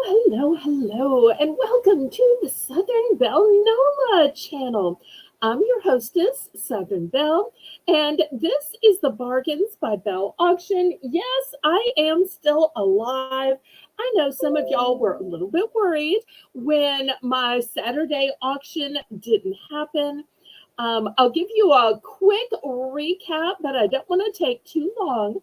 Hello, and welcome to the Southern Belle Nola channel. I'm your hostess, Southern Belle, and this is the Bargains by Belle auction. Yes, I am still alive. I know some of y'all were a little bit worried when my Saturday auction didn't happen. I'll give you a quick recap, but I don't want to take too long.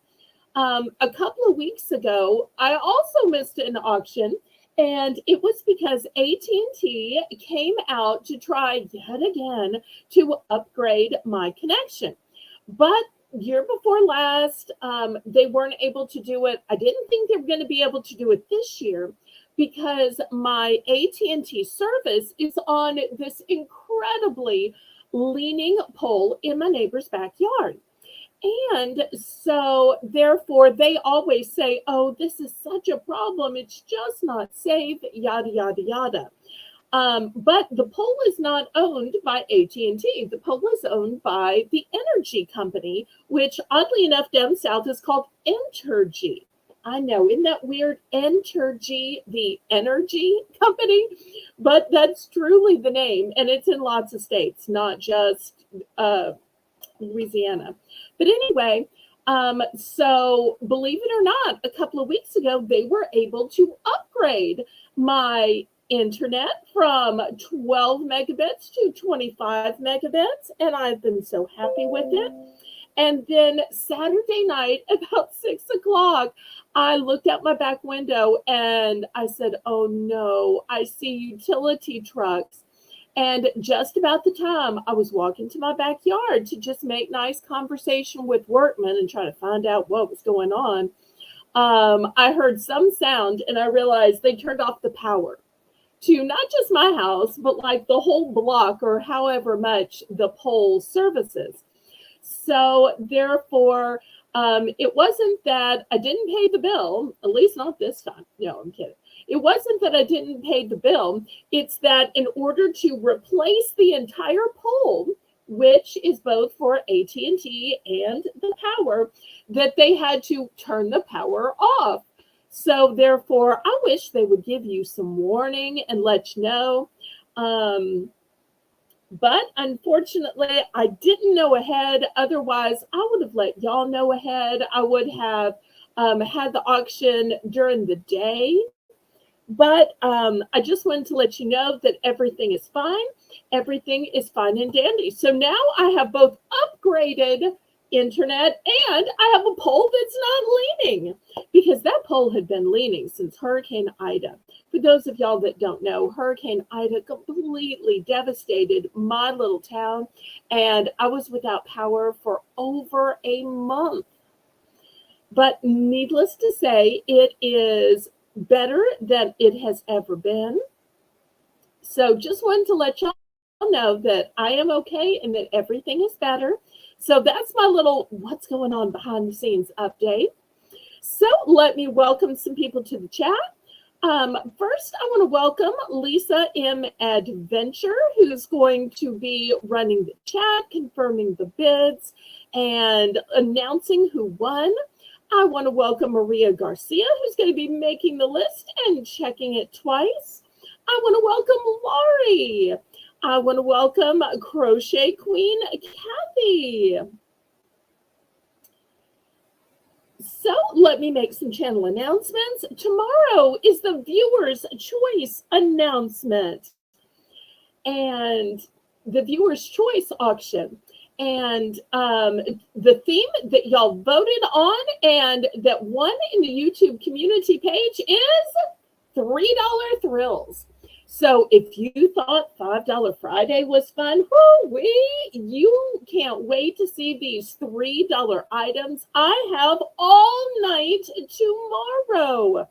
A couple of weeks ago, I also missed an auction, and it was because AT&T came out to try yet again to upgrade my connection. But year before last, they weren't able to do it. I didn't think they were going to be able to do it this year because my AT&T service is on this incredibly leaning pole in my neighbor's backyard. And so, therefore, they always say, oh, this is such a problem. It's just not safe, yada, yada, yada. But the pole is not owned by AT&T. The pole is owned by the energy company, which oddly enough down south is called Entergy. I know, isn't that weird? Entergy, the energy company, but that's truly the name, and it's in lots of states, not just Louisiana. But anyway, so believe it or not, a couple of weeks ago, they were able to upgrade my internet from 12 megabits to 25 megabits, and I've been so happy with it. And then Saturday night, about 6 o'clock, I looked out my back window and I said, oh no, I see utility trucks. And just about the time I was walking to my backyard to just make nice conversation with workmen and try to find out what was going on, I heard some sound and I realized they turned off the power to not just my house, but like the whole block or however much the pole services. So therefore, it wasn't that I didn't pay the bill, at least not this time. No, I'm kidding. It wasn't that I didn't pay the bill. It's that in order to replace the entire pole, which is both for AT&T and the power, that they had to turn the power off. So therefore, I wish they would give you some warning and let you know. But unfortunately, I didn't know ahead. Otherwise, I would have let y'all know ahead. I would have had the auction during the day. But I just wanted to let you know that everything is fine. Everything is fine and dandy. So now I have both upgraded internet and I have a pole that's not leaning, because that pole had been leaning since Hurricane Ida. For those of y'all that don't know, Hurricane Ida completely devastated my little town, and I was without power for over a month. But needless to say, it is better than it has ever been. So just wanted to let y'all know that I am okay and that everything is better. So that's my little what's going on behind the scenes update. So let me welcome some people to the chat. First, I want to welcome Lisa M. Adventure, who's going to be running the chat, confirming the bids, and announcing who won. I want to welcome Maria Garcia, who's going to be making the list and checking it twice. I want to welcome Laurie. I want to welcome Crochet Queen Kathy. So let me make some channel announcements. Tomorrow is the Viewer's Choice announcement and the Viewer's Choice auction. And the theme that y'all voted on and that won in the YouTube community page is $3 thrills. So if you thought $5 Friday was fun, you can't wait to see these $3 items I have all night tomorrow.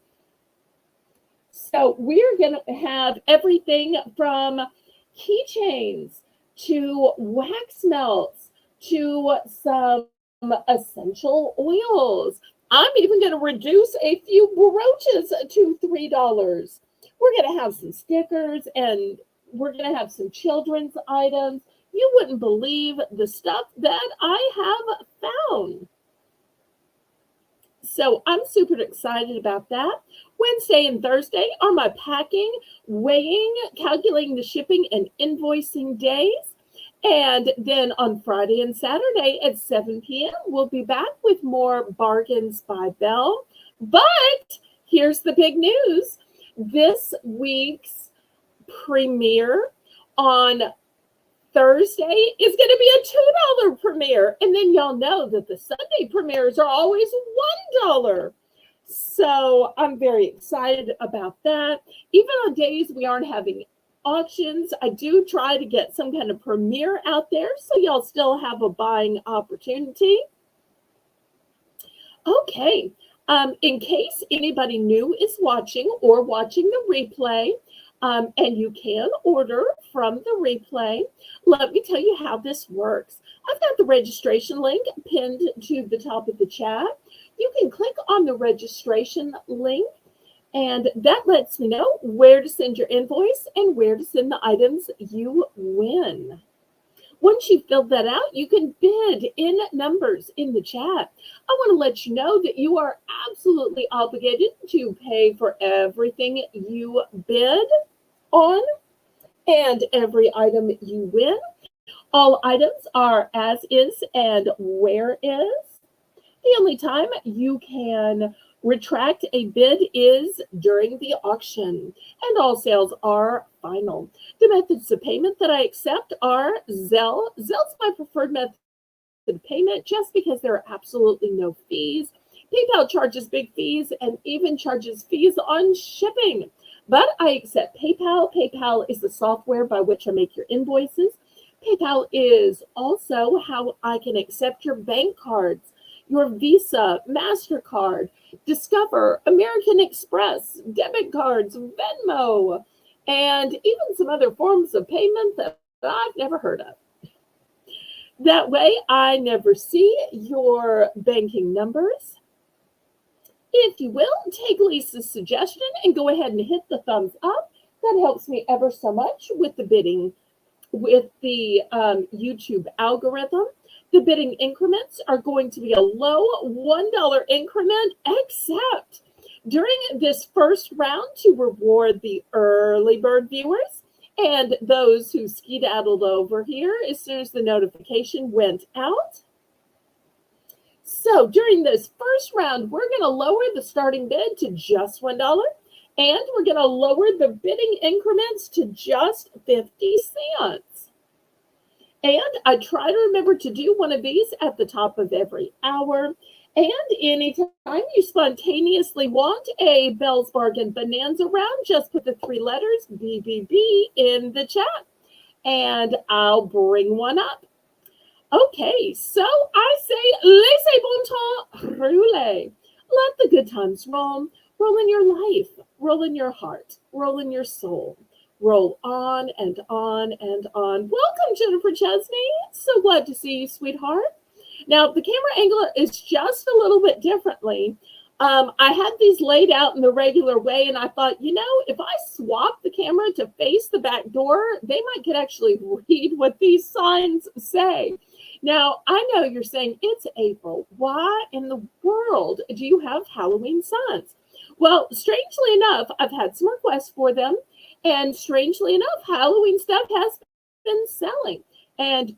So we're going to have everything from keychains to wax melts to some essential oils. I'm even going to reduce a few brooches to $3. We're going to have some stickers and we're going to have some children's items. You wouldn't believe the stuff that I have found. So I'm super excited about that. Wednesday and Thursday are my packing, weighing, calculating the shipping, and invoicing days. And then on Friday and Saturday at 7 p.m., we'll be back with more Bargains by Belle. But here's the big news. This week's premiere on Thursday is going to be a $2 premiere. And then y'all know that the Sunday premieres are always $1. So I'm very excited about that. Even on days we aren't having auctions, I do try to get some kind of premiere out there so y'all still have a buying opportunity. Okay, in case anybody new is watching or watching the replay, and you can order from the replay, let me tell you how this works. I've got the registration link pinned to the top of the chat. You can click on the registration link, and that lets me know where to send your invoice and where to send the items you win. Once you've filled that out, you can bid in numbers in the chat. I want to let you know that you are absolutely obligated to pay for everything you bid on and every item you win. All items are as is and where is. The only time you can retract a bid is during the auction, and all sales are final. The methods of payment that I accept are Zelle. Zelle's my preferred method of payment just because there are absolutely no fees. PayPal charges big fees and even charges fees on shipping, but I accept PayPal. PayPal is the software by which I make your invoices. PayPal is also how I can accept your bank cards, your Visa, MasterCard, Discover, American Express, debit cards, Venmo, and even some other forms of payment that I've never heard of. That way, I never see your banking numbers. If you will, take Lisa's suggestion and go ahead and hit the thumbs up. That helps me ever so much with the bidding, with the YouTube algorithm. The bidding increments are going to be a low $1 increment, except during this first round to reward the early bird viewers and those who skedaddled over here as soon as the notification went out. So during this first round, we're going to lower the starting bid to just $1, and we're going to lower the bidding increments to just 50 cents. And I try to remember to do one of these at the top of every hour. And anytime you spontaneously want a Belle's Bargain Bonanza round, just put the 3 letters BBB in the chat, and I'll bring one up. Okay, so I say, laissez bon temps rouler. Let the good times roll. Roll in your life, roll in your heart, roll in your soul. Roll on and on and on. Welcome, Jennifer Chesney. So glad to see you, sweetheart. Now, the camera angle is just a little bit differently. I had these laid out in the regular way, and I thought, if I swap the camera to face the back door, they could actually read what these signs say. Now, I know you're saying it's April. Why in the world do you have Halloween signs? Well, strangely enough, I've had some requests for them. And strangely enough, Halloween stuff has been selling. And,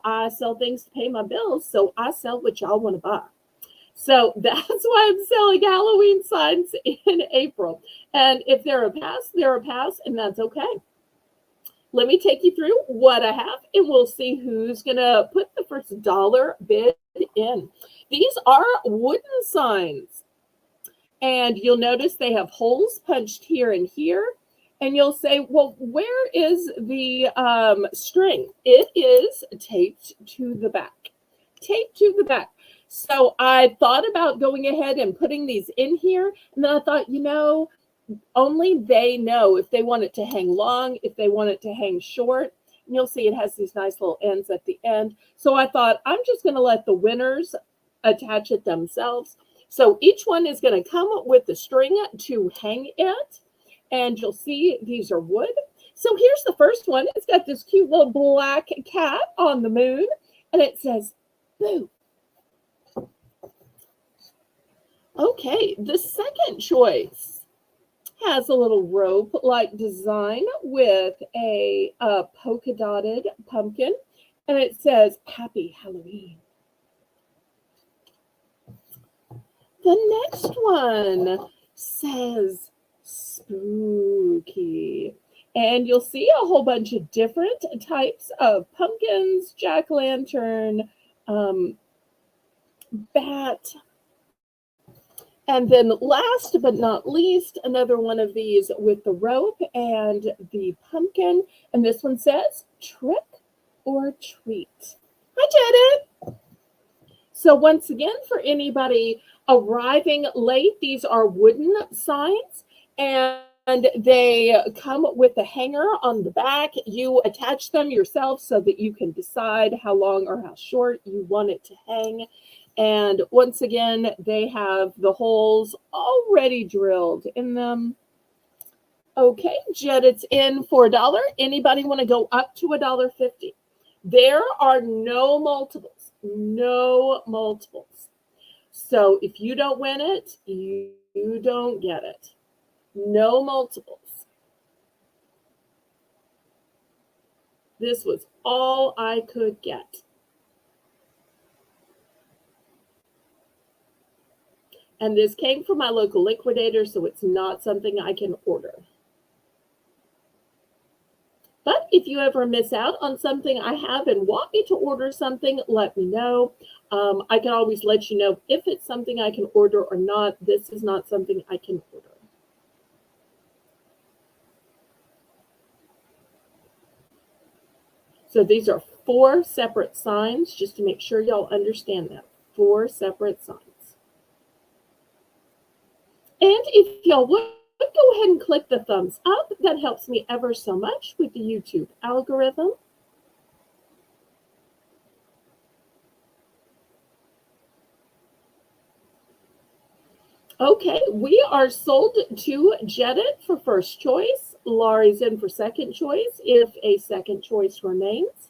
I sell things to pay my bills, so I sell what y'all want to buy. So that's why I'm selling Halloween signs in April. And if they're a pass, they're a pass, and that's okay. Let me take you through what I have, and we'll see who's going to put the first dollar bid in. These are wooden signs. And you'll notice they have holes punched here and here. And you'll say, well, where is the string? It is taped to the back. Taped to the back. So I thought about going ahead and putting these in here. And then I thought, only they know if they want it to hang long, if they want it to hang short. And you'll see it has these nice little ends at the end. So I thought, I'm just going to let the winners attach it themselves. So each one is going to come with the string to hang it. And you'll see these are wood. So here's the first one. It's got this cute little black cat on the moon. And it says, boo. Okay, the second choice has a little rope-like design with a polka dotted pumpkin, and it says Happy Halloween. The next one says Spooky. And you'll see a whole bunch of different types of pumpkins, jack-o'-lantern, bat, and then last but not least, another one of these with the rope and the pumpkin. And this one says trick or treat. I did it. So once again, for anybody arriving late, these are wooden signs, and they come with a hanger on the back. You attach them yourself so that you can decide how long or how short you want it to hang. And once again, they have the holes already drilled in them. Okay, Jed, it's in for $1. Anybody want to go up to $1.50? There are no multiples. No multiples. So if you don't win it, you don't get it. No multiples. This was all I could get. And this came from my local liquidator, so it's not something I can order. But if you ever miss out on something I have and want me to order something, let me know. I can always let you know if it's something I can order or not. This is not something I can order. So these are 4 separate signs, just to make sure y'all understand that. 4 separate signs. And if y'all would, go ahead and click the thumbs up. That helps me ever so much with the YouTube algorithm. Okay, we are sold to Jedit for first choice. Laurie's in for second choice if a second choice remains.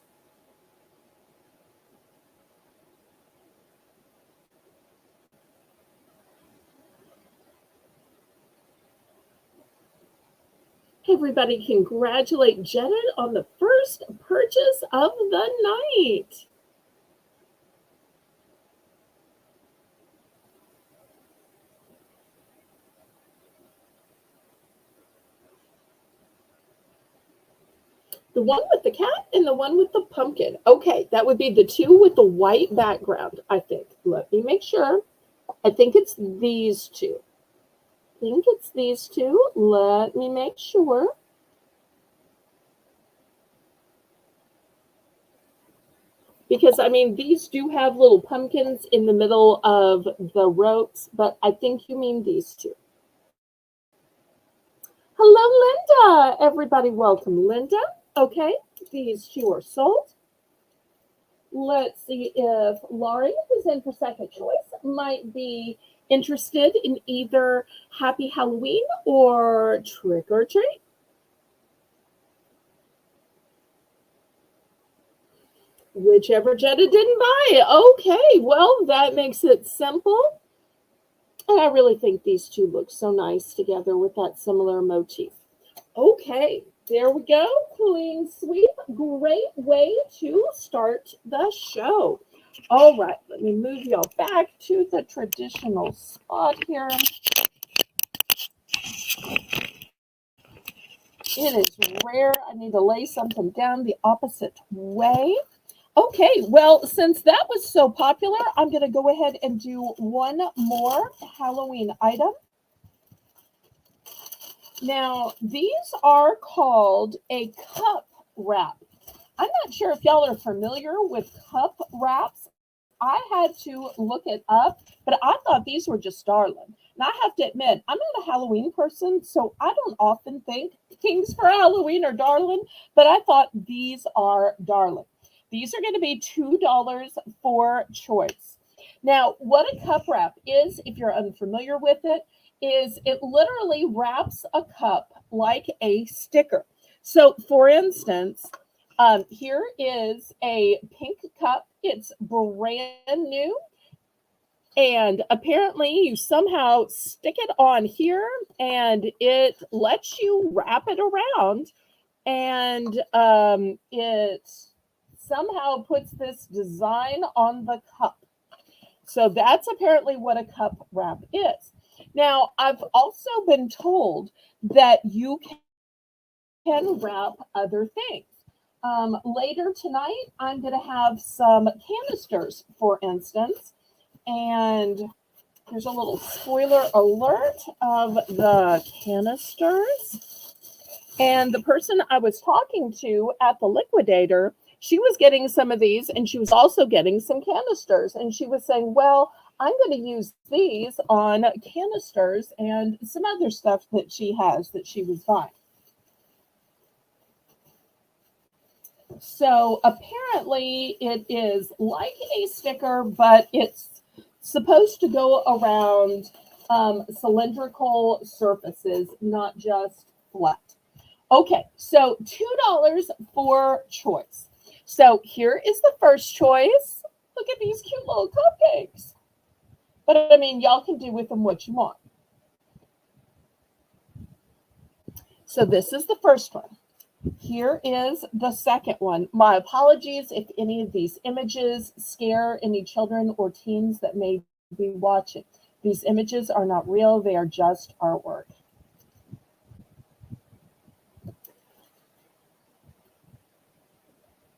Everybody congratulate Jedit on the first purchase of the night. The one with the cat and the one with the pumpkin. Okay, that would be the 2 with the white background, I think. Let me make sure. I think it's these 2. Let me make sure. Because, I mean, these do have little pumpkins in the middle of the ropes, but I think you mean these 2. Hello, Linda. Everybody welcome Linda. Okay, these 2 are sold. Let's see if Laurie, who's in for second choice, might be interested in either Happy Halloween or Trick or Treat. Whichever Jetta didn't buy. Okay, well, that makes it simple. And I really think these 2 look so nice together with that similar motif. Okay, there we go. Clean sweep. Great way to start the show. All right, let me move y'all back to the traditional spot here. It is rare. I need to lay something down the opposite way. Okay, well, since that was so popular, I'm going to go ahead and do one more Halloween item. Now, these are called a cup wrap. I'm not sure if y'all are familiar with cup wraps. I had to look it up, but I thought these were just darling. And I have to admit, I'm not a Halloween person, so I don't often think things for Halloween are darling, but I thought these are darling. These are going to be $2 for choice. Now, what a cup wrap is, if you're unfamiliar with it, is it literally wraps a cup like a sticker. So, for instance, here is a pink cup. It's brand new. And apparently you somehow stick it on here and it lets you wrap it around, and it somehow puts this design on the cup. So that's apparently what a cup wrap is. Now, I've also been told that you can wrap other things. Later tonight, I'm going to have some canisters, for instance, and here's a little spoiler alert of the canisters. And the person I was talking to at the liquidator, she was getting some of these and she was also getting some canisters. And she was saying, well, I'm going to use these on canisters and some other stuff that she has that she was buying. So apparently it is like a sticker, but it's supposed to go around cylindrical surfaces, not just flat. Okay, so $2 for choice. So here is the first choice. Look at these cute little cupcakes. But I mean, y'all can do with them what you want. So this is the first one. Here is the second one. My apologies if any of these images scare any children or teens that may be watching. These images are not real. They are just artwork.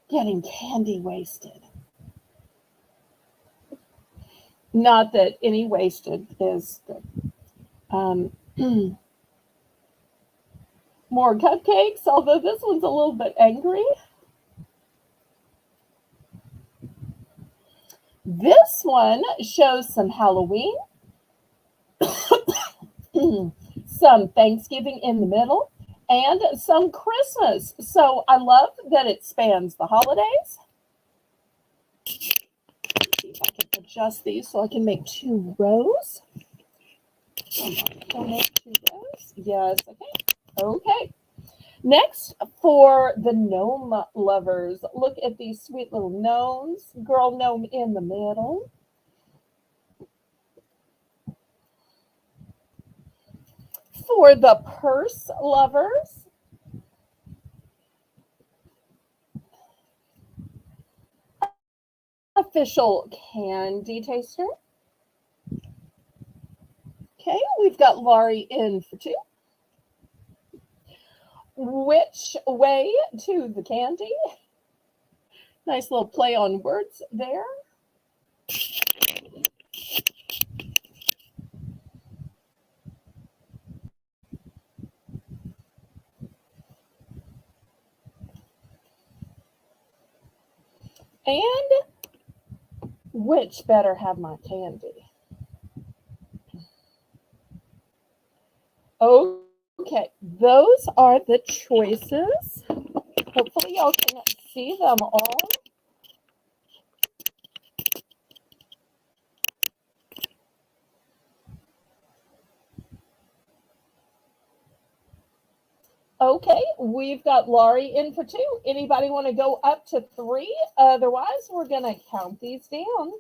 Getting candy wasted. Not that any wasted is good. More cupcakes, although this one's a little bit angry. This one shows some Halloween, some Thanksgiving in the middle, and some Christmas. So I love that it spans the holidays. Let's see if I can adjust these so I can make 2 rows. Come on, can I make 2 rows? Yes, okay. Okay. Next, for the gnome lovers, look at these sweet little gnomes. Girl gnome in the middle. For the purse lovers, official candy taster. Okay, we've got Laurie in for 2. Which way to the candy? Nice little play on words there. And which better have my candy? Okay, those are the choices. Hopefully y'all can see them all. Okay, we've got Laurie in for 2. Anybody want to go up to 3? Otherwise, we're going to count these down.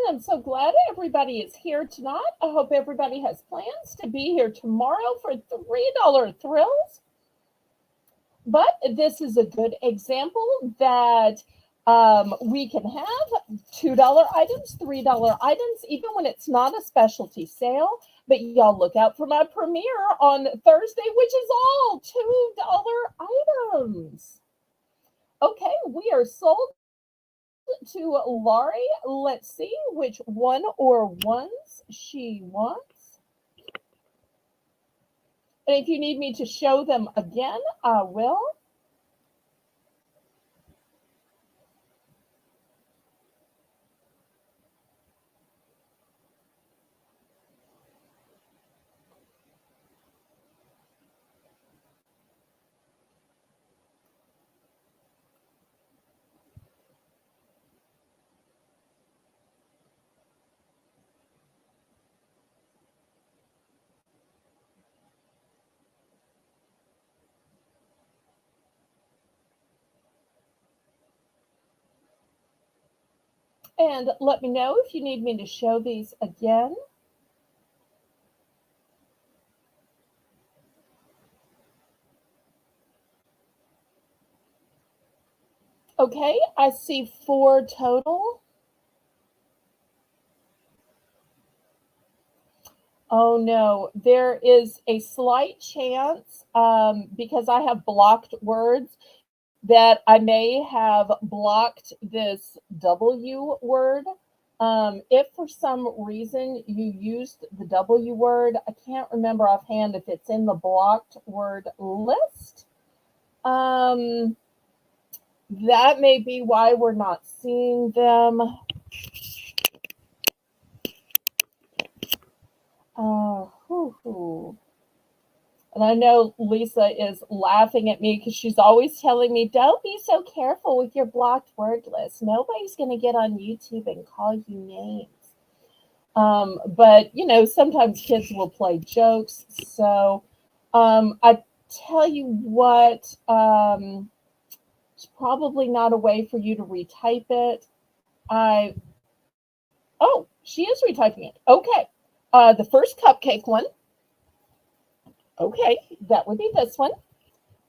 I'm so glad everybody is here tonight. I hope everybody has plans to be here tomorrow for $3 thrills. But this is a good example that we can have $2 items, $3 items, even when it's not a specialty sale. But y'all look out for my premiere on Thursday, which is all $2 items. Okay, we are sold to Laurie. Let's see which one or ones she wants. And if you need me to show them again, I will. And let me know if you need me to show these again. Okay, I see 4 total. Oh no, there is a slight chance because I have blocked words that I may have blocked this W word. If for some reason you used the W word, I can't remember offhand if it's in the blocked word list. That may be why we're not seeing them. Whew. And I know Lisa is laughing at me because she's always telling me, don't be so careful with your blocked word list. Nobody's going to get on YouTube and call you names. But, you know, sometimes kids will play jokes. So I tell you what, it's probably not a way for you to retype it. Oh, she is retyping it. Okay. The first cupcake one. Okay, that would be this one.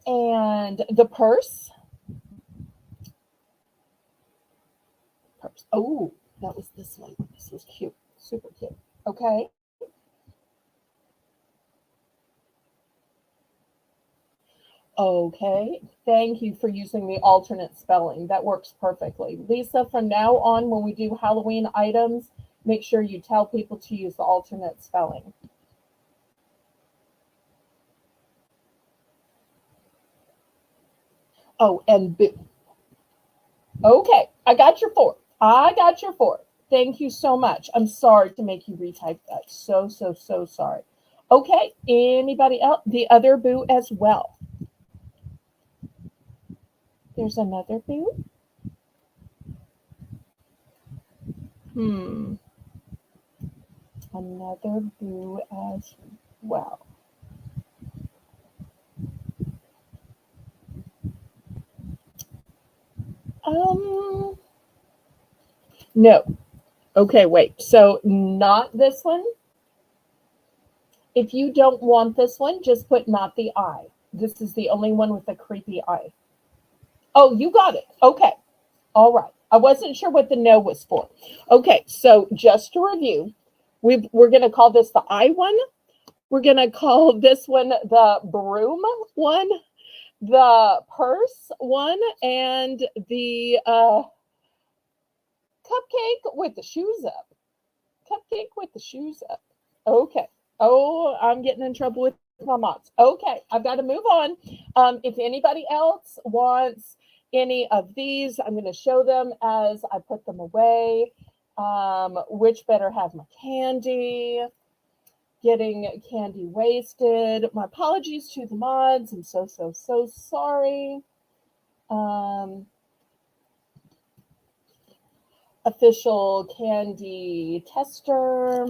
And the purse. Oh, that was this one. This was cute. Super cute. Okay. Okay. Thank you for using the alternate spelling. That works perfectly. Lisa, from now on, when we do Halloween items, make sure you tell people to use the alternate spelling. Oh, and boo. Okay, I got your 4. I got your 4. Thank you so much. I'm sorry to make you retype that. So sorry. Okay, anybody else? The other boo as well. There's another boo. Another boo as well. No. Okay, wait. So not this one. If you don't want this one, just put not the eye. This is the only one with a creepy eye. Oh, you got it. Okay. All right. I wasn't sure what the no was for. Okay, so just to review, we're going to call this the eye one. We're going to call this one the broom one, the purse one, and the cupcake with the shoes up. Cupcake with the shoes up. Okay. Oh, I'm getting in trouble with my moms. Okay, I've got to move on. If anybody else wants any of these, I'm going to show them as I put them away. Which better have my candy? Getting candy wasted. My apologies to the mods. I'm so sorry. Official candy tester.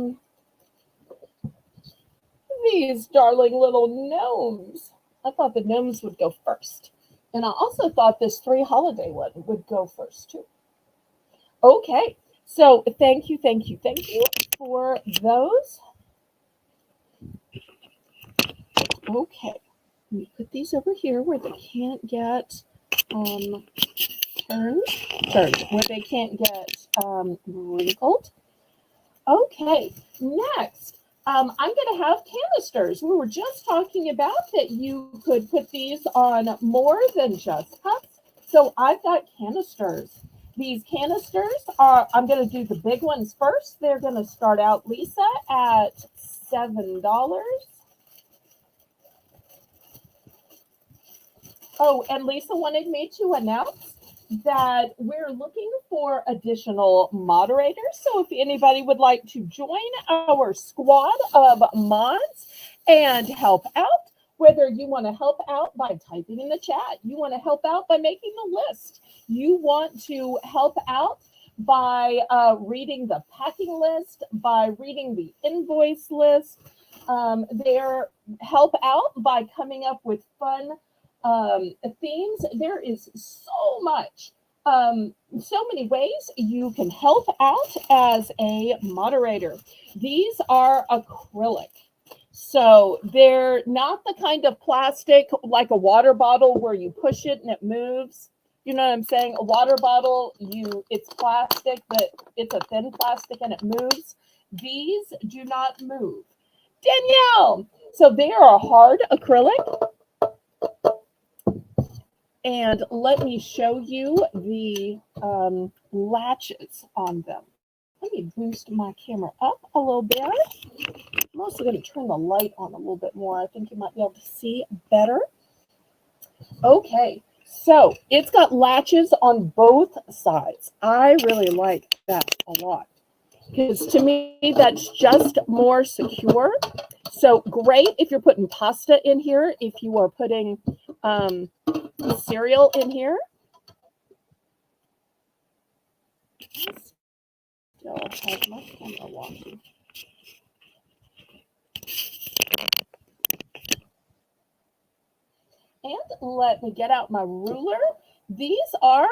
These darling little gnomes. I thought the gnomes would go first. And I also thought this 3 holiday one would go first too. Okay, so thank you for those. Okay, let me put these over here where they can't get turned, where they can't get wrinkled. Okay, next, I'm going to have canisters. We were just talking about that you could put these on more than just cups. So I've got canisters. These canisters are, I'm going to do the big ones first. They're going to start out, Lisa, at $7. Oh, and Lisa wanted me to announce that we're looking for additional moderators. So if anybody would like to join our squad of mods and help out, whether you want to help out by typing in the chat, you want to help out by making the list, you want to help out by reading the packing list, by reading the invoice list, there help out by coming up with fun themes. There is so much so many ways you can help out as a moderator. These are acrylic. So they're not the kind of plastic like a water bottle where you push it and it moves. You know what I'm saying? A water bottle, it's plastic, but it's a thin plastic and it moves. These do not move. Danielle! So they are a hard acrylic. And let me show you the latches on them. Let me boost my camera up a little bit. I'm also going to turn the light on a little bit more. I think you might be able to see better. Okay, so it's got latches on both sides. I really like that a lot because to me, that's just more secure. So great if you're putting pasta in here, if you are putting cereal in here. Still have my camera walking. And let me get out my ruler. These are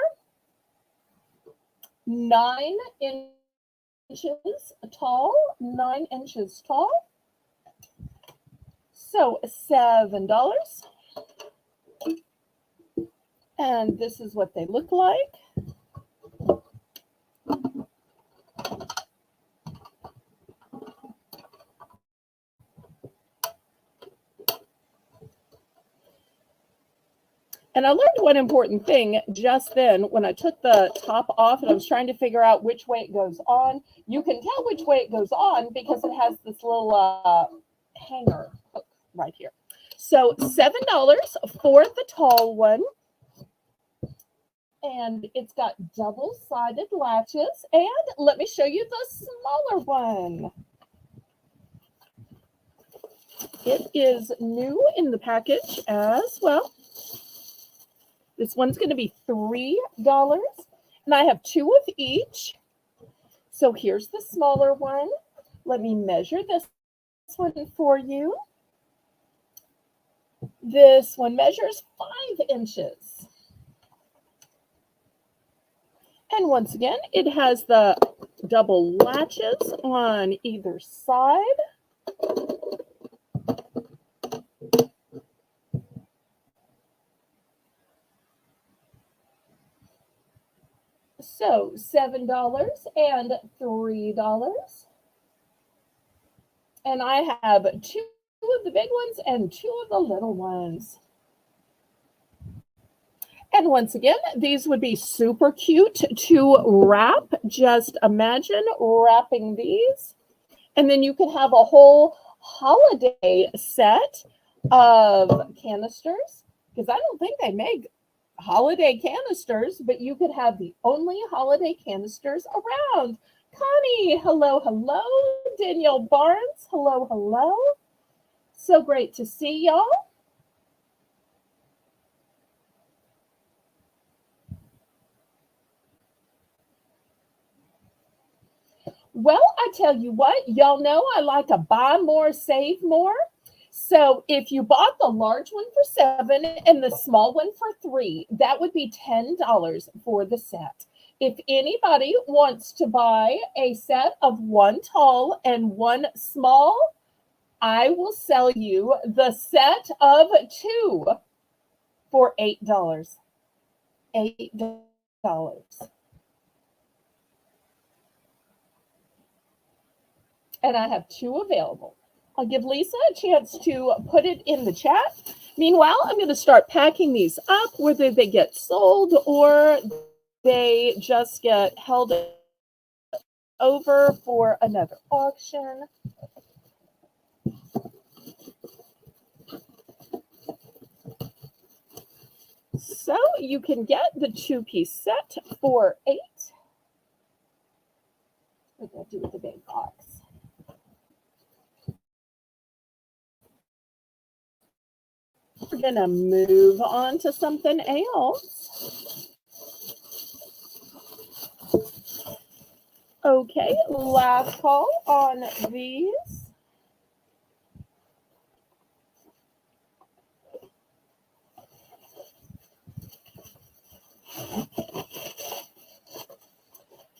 9 inches tall, 9 inches tall. So $7. And this is what they look like. And I learned one important thing just then when I took the top off and I was trying to figure out which way it goes on. You can tell which way it goes on because it has this little hanger hook right here. So $7 for the tall one. And it's got double-sided latches. And let me show you the smaller one. It is new in the package as well. This one's going to be $3. And I have 2 of each. So here's the smaller one. Let me measure this one for you. This one measures 5 inches. And once again, it has the double latches on either side. So $7 and $3. And I have 2 of the big ones and 2 of the little ones. And once again, these would be super cute to wrap. Just imagine wrapping these. And then you could have a whole holiday set of canisters, because I don't think they make holiday canisters, but you could have the only holiday canisters around. Connie, hello, hello. Danielle Barnes, hello, hello. So great to see y'all. Well, I tell you what, y'all know I like to buy more, save more. So if you bought the large one for $7 and the small one for $3, that would be $10 for the set. If anybody wants to buy a set of 1 tall and 1 small, I will sell you the set of 2 for $8. $8. And I have 2 available. I'll give Lisa a chance to put it in the chat. Meanwhile, I'm going to start packing these up, whether they get sold or they just get held over for another auction. So you can get the 2-piece set for $8. What did I do with the big box? We're going to move on to something else. Okay, last call on these.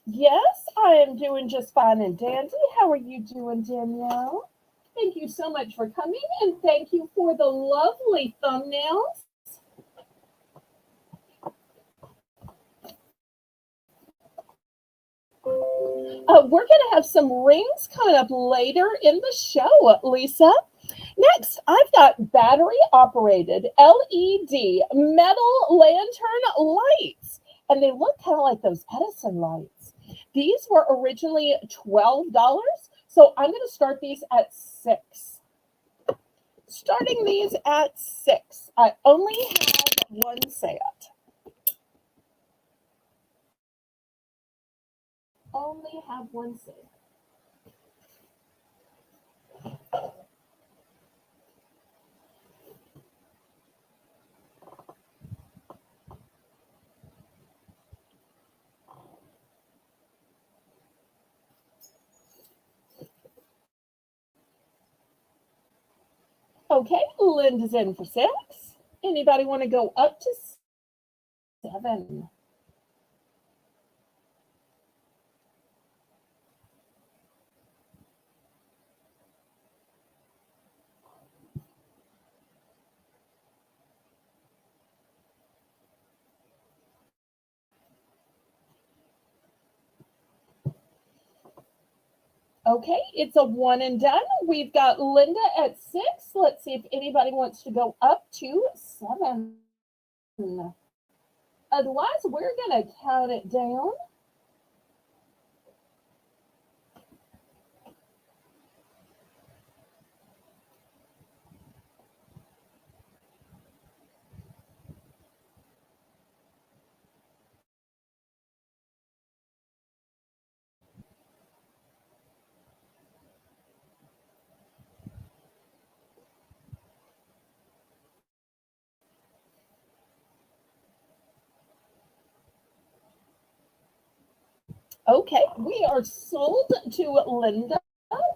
Yes, I am doing just fine and dandy. How are you doing, Danielle? Thank you so much for coming and thank you for the lovely thumbnails. We're going to have some rings coming up later in the show, Lisa. Next, I've got battery operated LED metal lantern lights, and they look kind of like those Edison lights. These were originally $12, so I'm going to start these at 6. Starting these at 6. I only have one set. Only have one set. Okay, Linda's in for 6. Anybody want to go up to 7? Okay, it's a one and done. We've got Linda at 6. Let's see if anybody wants to go up to 7. Otherwise, we're going to count it down. Okay, we are sold to Linda.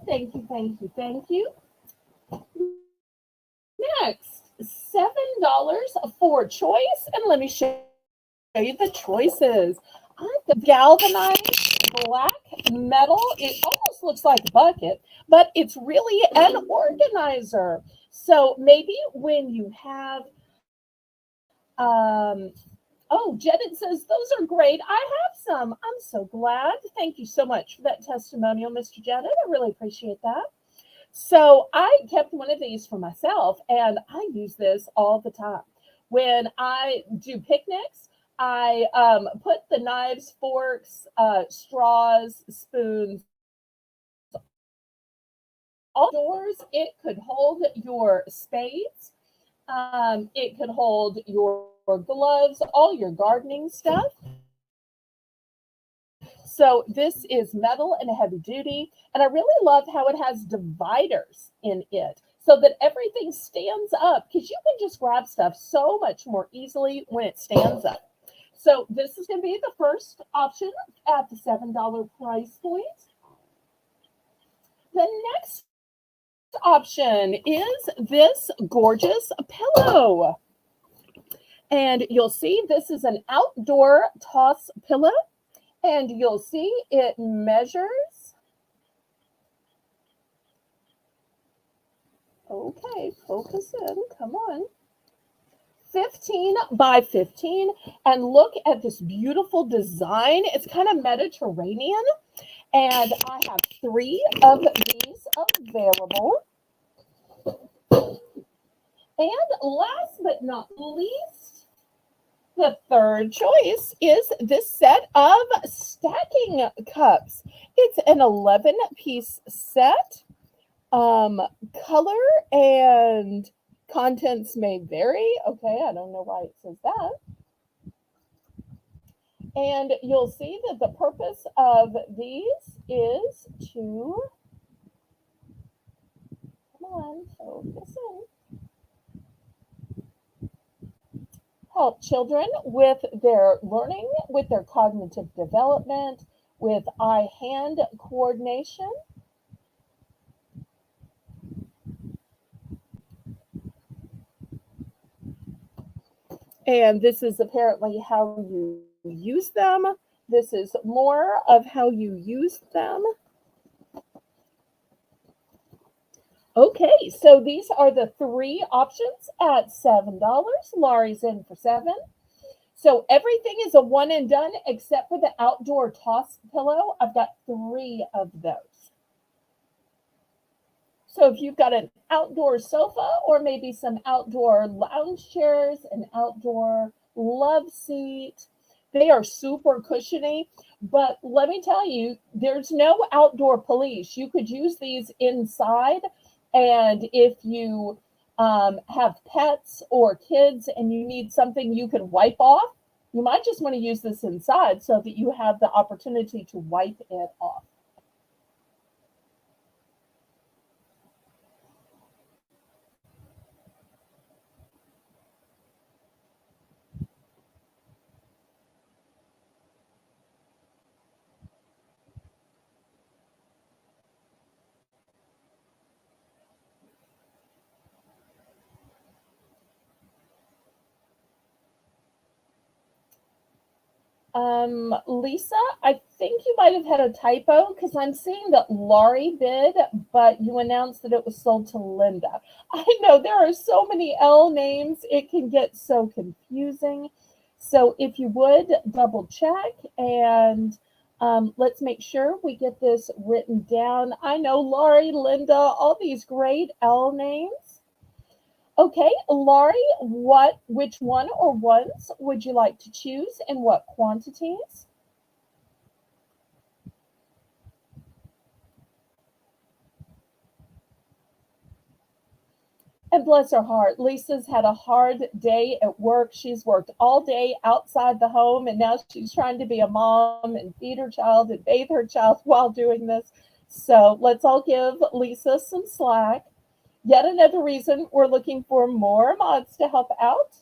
Thank you, thank you, thank you. Next, $7 for choice. And let me show you the choices. I've got galvanized black metal. It almost looks like a bucket, but it's really an organizer. So maybe when you have oh, Janet says, those are great. I have some. I'm so glad. Thank you so much for that testimonial, Mr. Janet. I really appreciate that. So I kept one of these for myself, and I use this all the time. When I do picnics, I put the knives, forks, straws, spoons, all doors. It could hold your spades. It could hold your gloves, all your gardening stuff. So this is metal and heavy duty. And I really love how it has dividers in it so that everything stands up because you can just grab stuff so much more easily when it stands up. So this is going to be the first option at the $7 price point. The next option is this gorgeous pillow. And you'll see this is an outdoor toss pillow. And you'll see it measures. Okay, focus in. Come on. 15 by 15. And look at this beautiful design. It's kind of Mediterranean. And I have 3 of these available. And last but not least, the third choice is this set of stacking cups. It's an 11-piece set. Color and contents may vary. Okay, I don't know why it says that. And you'll see that the purpose of these is to, come on, focus in. Help children with their learning, with their cognitive development, with eye-hand coordination. And this is apparently how you use them. This is more of how you use them. Okay, so these are the three options at $7. Laurie's in for 7. So everything is a one and done except for the outdoor toss pillow. I've got 3 of those. So if you've got an outdoor sofa or maybe some outdoor lounge chairs, an outdoor love seat, they are super cushiony. But let me tell you, there's no outdoor police. You could use these inside. And if you have pets or kids and you need something you can wipe off, you might just want to use this inside so that you have the opportunity to wipe it off. Lisa, I think you might have had a typo because I'm seeing that Laurie bid, but you announced that it was sold to Linda. I know there are so many L names, it can get so confusing. So if you would double check and let's make sure we get this written down. I know Laurie, Linda, all these great L names. Okay, Laurie, which one or ones would you like to choose and what quantities? And bless her heart, Lisa's had a hard day at work. She's worked all day outside the home, and now she's trying to be a mom and feed her child and bathe her child while doing this. So let's all give Lisa some slack. Yet another reason we're looking for more mods to help out.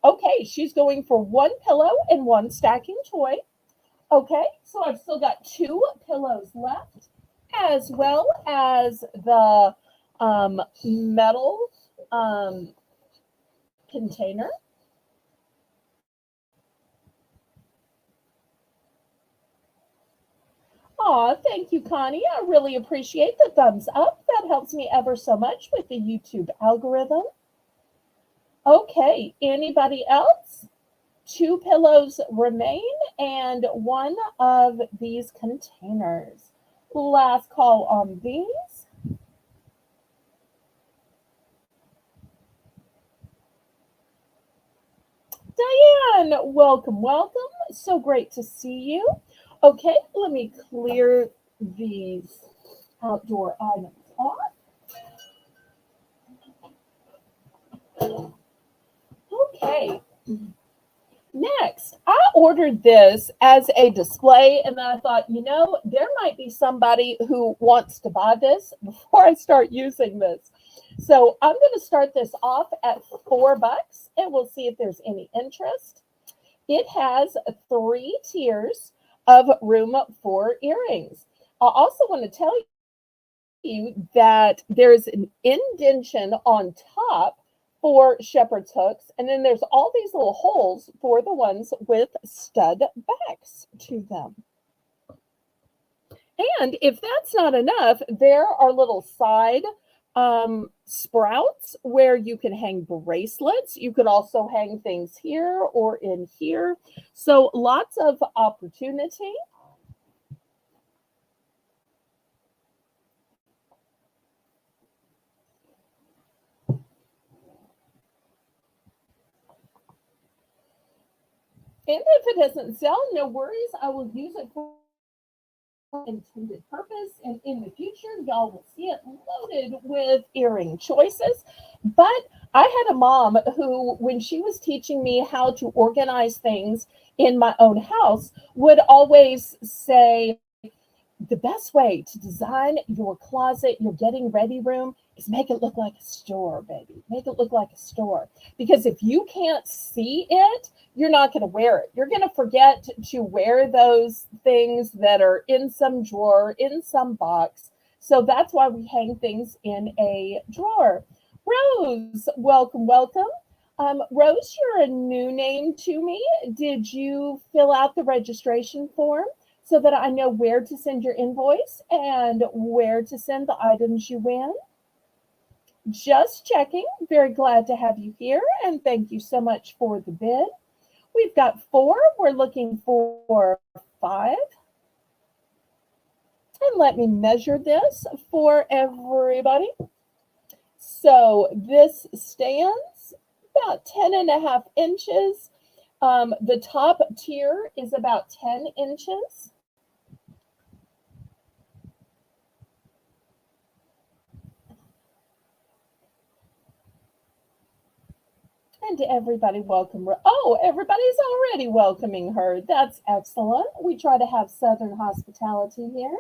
Okay, she's going for 1 pillow and 1 stacking toy. Okay, so I've still got 2 pillows left, as well as the metal um, container. Aw, thank you, Connie. I really appreciate the thumbs up. That helps me ever so much with the YouTube algorithm. Okay, anybody else? 2 pillows remain and one of these containers. Last call on these. Diane, welcome, welcome. So great to see you. Okay, let me clear these outdoor items off. Okay, next, I ordered this as a display, and then I thought, there might be somebody who wants to buy this before I start using this. So I'm going to start this off at $4, and we'll see if there's any interest. It has 3 tiers of room for earrings. I also want to tell you that there's an indentation on top for shepherd's hooks, and then there's all these little holes for the ones with stud backs to them. And if that's not enough, there are little side sprouts where you can hang bracelets. You could also hang things here or in here. So lots of opportunity. And if it doesn't sell, no worries. I will use it for intended purpose, and in the future y'all will see it loaded with earring choices. But I had a mom who, when she was teaching me how to organize things in my own house, would always say, the best way to design your closet, your getting ready room, is make it look like a store, baby. Make it look like a store. Because if you can't see it, you're not going to wear it. You're going to forget to wear those things that are in some drawer, in some box. So that's why we hang things in a drawer. Rose, welcome, welcome. Rose, you're a new name to me. Did you fill out the registration form so that I know where to send your invoice and where to send the items you win? Just checking. Very glad to have you here, and thank you so much for the bid. We've got 4. We're looking for 5. And let me measure this for everybody. So this stands about 10.5 inches. The top tier is about 10 inches. And everybody welcome her. Oh, everybody's already welcoming her. That's excellent. We try to have Southern hospitality here.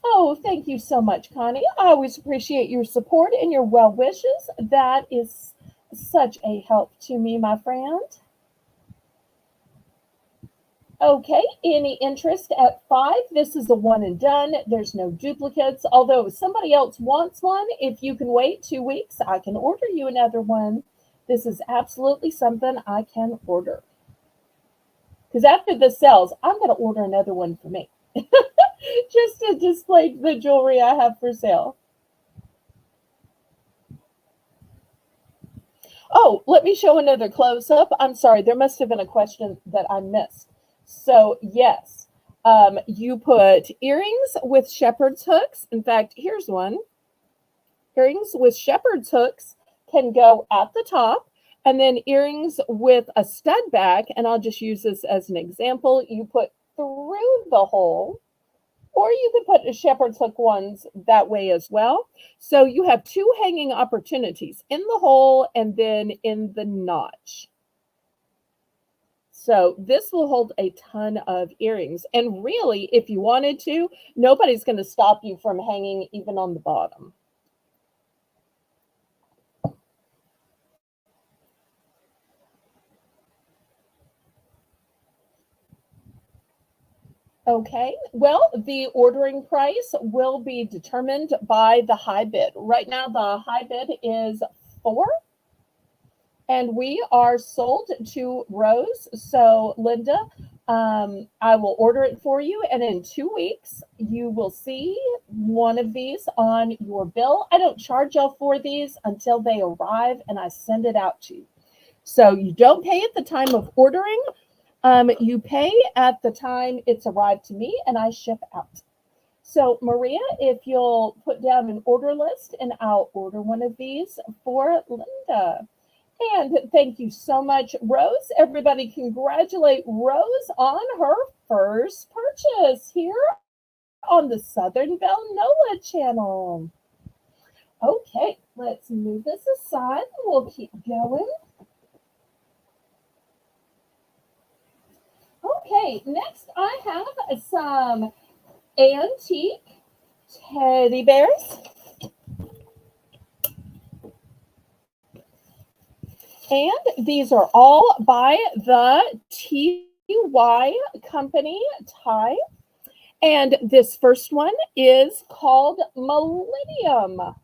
Oh, thank you so much, Connie. I always appreciate your support and your well wishes. That is such a help to me, my friend. Okay, any interest at 5? This is a one and done. There's no duplicates. Although if somebody else wants one, if you can wait 2 weeks, I can order you another one. This is absolutely something I can order. Because after this sells, I'm going to order another one for me. Just to display the jewelry I have for sale. Oh, let me show another close up. I'm sorry, there must have been a question that I missed. So, yes, you put earrings with shepherd's hooks. In fact, here's one. Earrings with shepherd's hooks can go at the top, and then earrings with a stud back, and I'll just use this as an example. You put through the hole, or you could put a shepherd's hook ones that way as well. So you have 2 hanging opportunities, in the hole and then in the notch. So this will hold a ton of earrings. And really, if you wanted to, nobody's going to stop you from hanging even on the bottom. Okay, well, the ordering price will be determined by the high bid. Right now, the high bid is 4. And we are sold to Rose. So, Linda, I will order it for you. And in 2 weeks, you will see one of these on your bill. I don't charge y'all for these until they arrive and I send it out to you. So, you don't pay at the time of ordering. You pay at the time it's arrived to me and I ship out. So, Maria, if you'll put down an order list and I'll order one of these for Linda. And thank you so much, Rose. Everybody congratulate Rose on her first purchase here on the Southern Belle Nola channel. Okay, let's move this aside. We'll keep going. Okay, next I have some antique teddy bears. And these are all by the TY company, Ty. And this first one is called Millennium.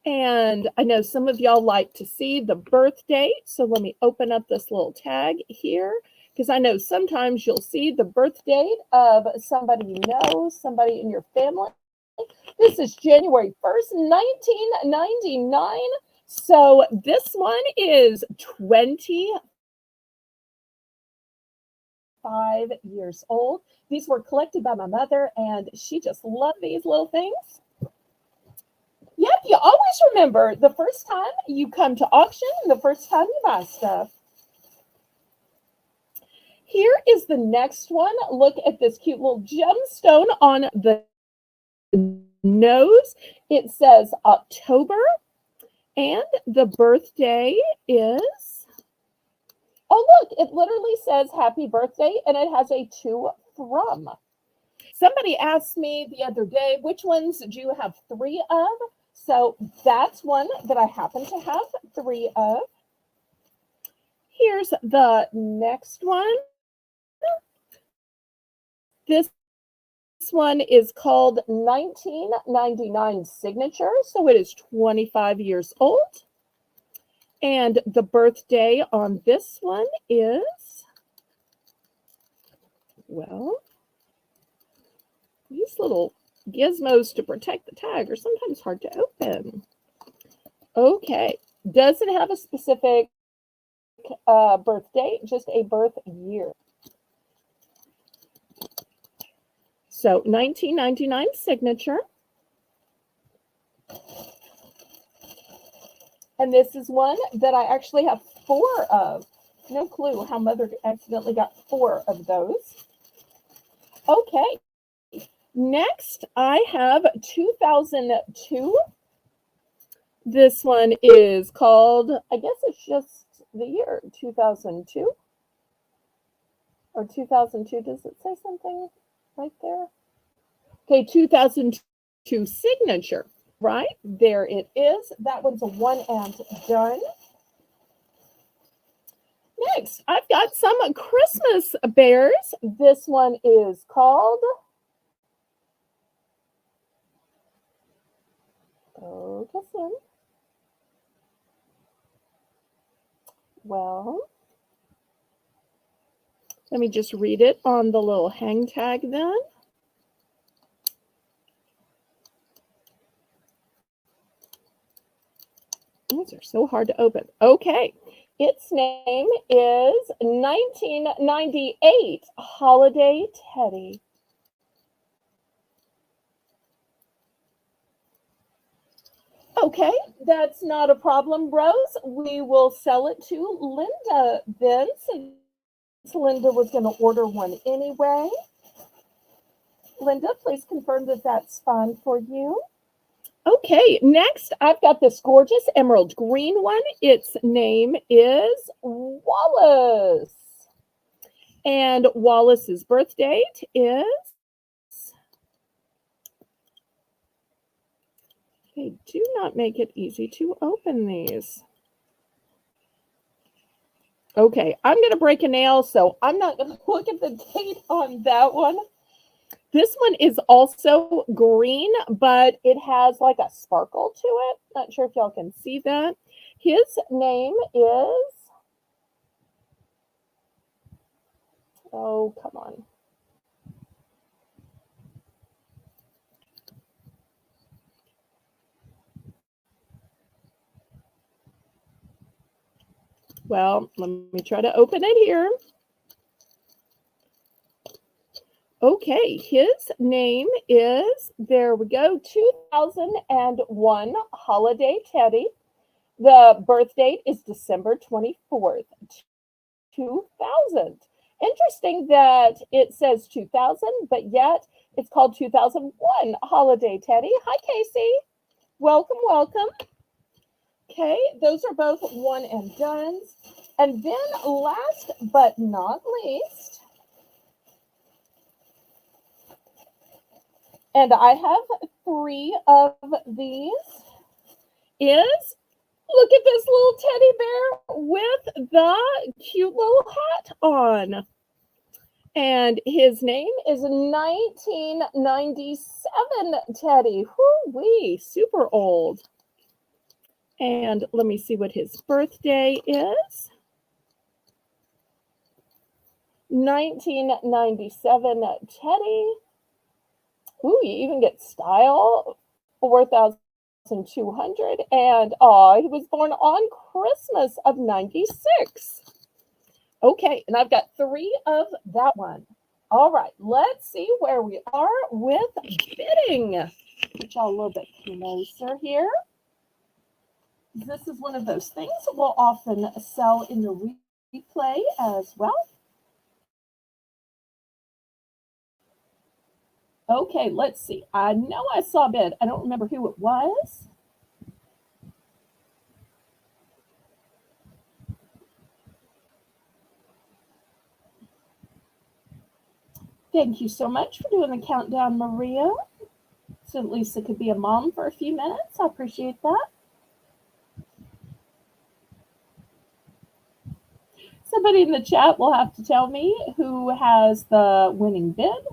And I know some of y'all like to see the birth date. So let me open up this little tag here, because I know sometimes you'll see the birth date of somebody you know, somebody in your family. This is January 1st, 1999. So this one is 25 years old. These were collected by my mother, and she just loved these little things. Yep, you always remember the first time you come to auction, the first time you buy stuff. Here is the next one. Look at this cute little gemstone on the nose. It says October, and the birthday is, oh, look, it literally says happy birthday, and it has a to from. Somebody asked me the other day, which ones do you have 3 of? So that's one that I happen to have 3 of. Here's the next one. This This one is called 1999 Signature, so it is 25 years old. And the birthday on this one is, well, these little gizmos to protect the tag are sometimes hard to open. Okay, doesn't have a specific birth date, just a birth year. So 1999 Signature. And this is one that I actually have 4 of. No clue how Mother accidentally got 4 of those. Okay. Next, I have 2002. This one is called, I guess it's just the year, 2002. Or 2002, does it say something right there? Okay, 2002 Signature. Right, there it is. That one's a one and done. Next, I've got some Christmas bears. This one is called, focus in. Well, let me just read it on the little hang tag then. These are so hard to open. Okay, its name is 1998 Holiday Teddy. Okay, that's not a problem, Rose. We will sell it to Linda then, since Linda was going to order one anyway. Linda, please confirm that that's fine for you. Okay, next I've got this gorgeous emerald green one. Its name is Wallace. And Wallace's birth date is, okay, do not make it easy to open these. Okay, I'm going to break a nail, so I'm not going to look at the date on that one. This one is also green, but it has like a sparkle to it. Not sure if y'all can see that. His name is, oh, come on. Well, let me try to open it here. Okay, his name is, there we go, 2001 Holiday Teddy. The birth date is December 24th, 2000. Interesting that it says 2000, but yet it's called 2001 Holiday Teddy. Hi, Casey. Welcome, welcome. Okay, those are both one and dones. And then last but not least, and I have 3 of these, is, look at this little teddy bear with the cute little hat on. And his name is 1997 Teddy. Whoo-wee, super old. And let me see what his birthday is. 1997 Teddy. Ooh, you even get style, 4,200. And he was born on Christmas of 96. Okay, and I've got 3 of that one. All right, let's see where we are with bidding. Get y'all a little bit closer here. This is one of those things that will often sell in the replay as well. Okay, let's see. I know I saw a bid. I don't remember who it was. Thank you so much for doing the countdown, Maria. So at least it could be a mom for a few minutes. I appreciate that. Somebody in the chat will have to tell me who has the winning bid.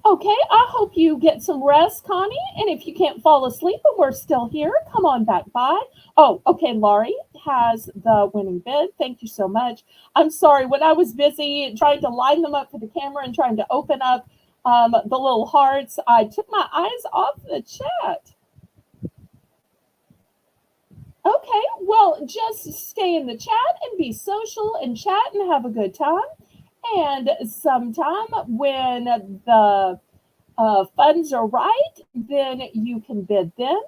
Okay, I hope you get some rest, Connie. And if you can't fall asleep and we're still here, come on back by. Oh, okay, Laurie has the winning bid. Thank you so much. I'm sorry, when I was busy trying to line them up for the camera and trying to open up the little hearts, I took my eyes off the chat. Okay, well, just stay in the chat and be social and chat and have a good time. And sometime when the funds are right, then you can bid then.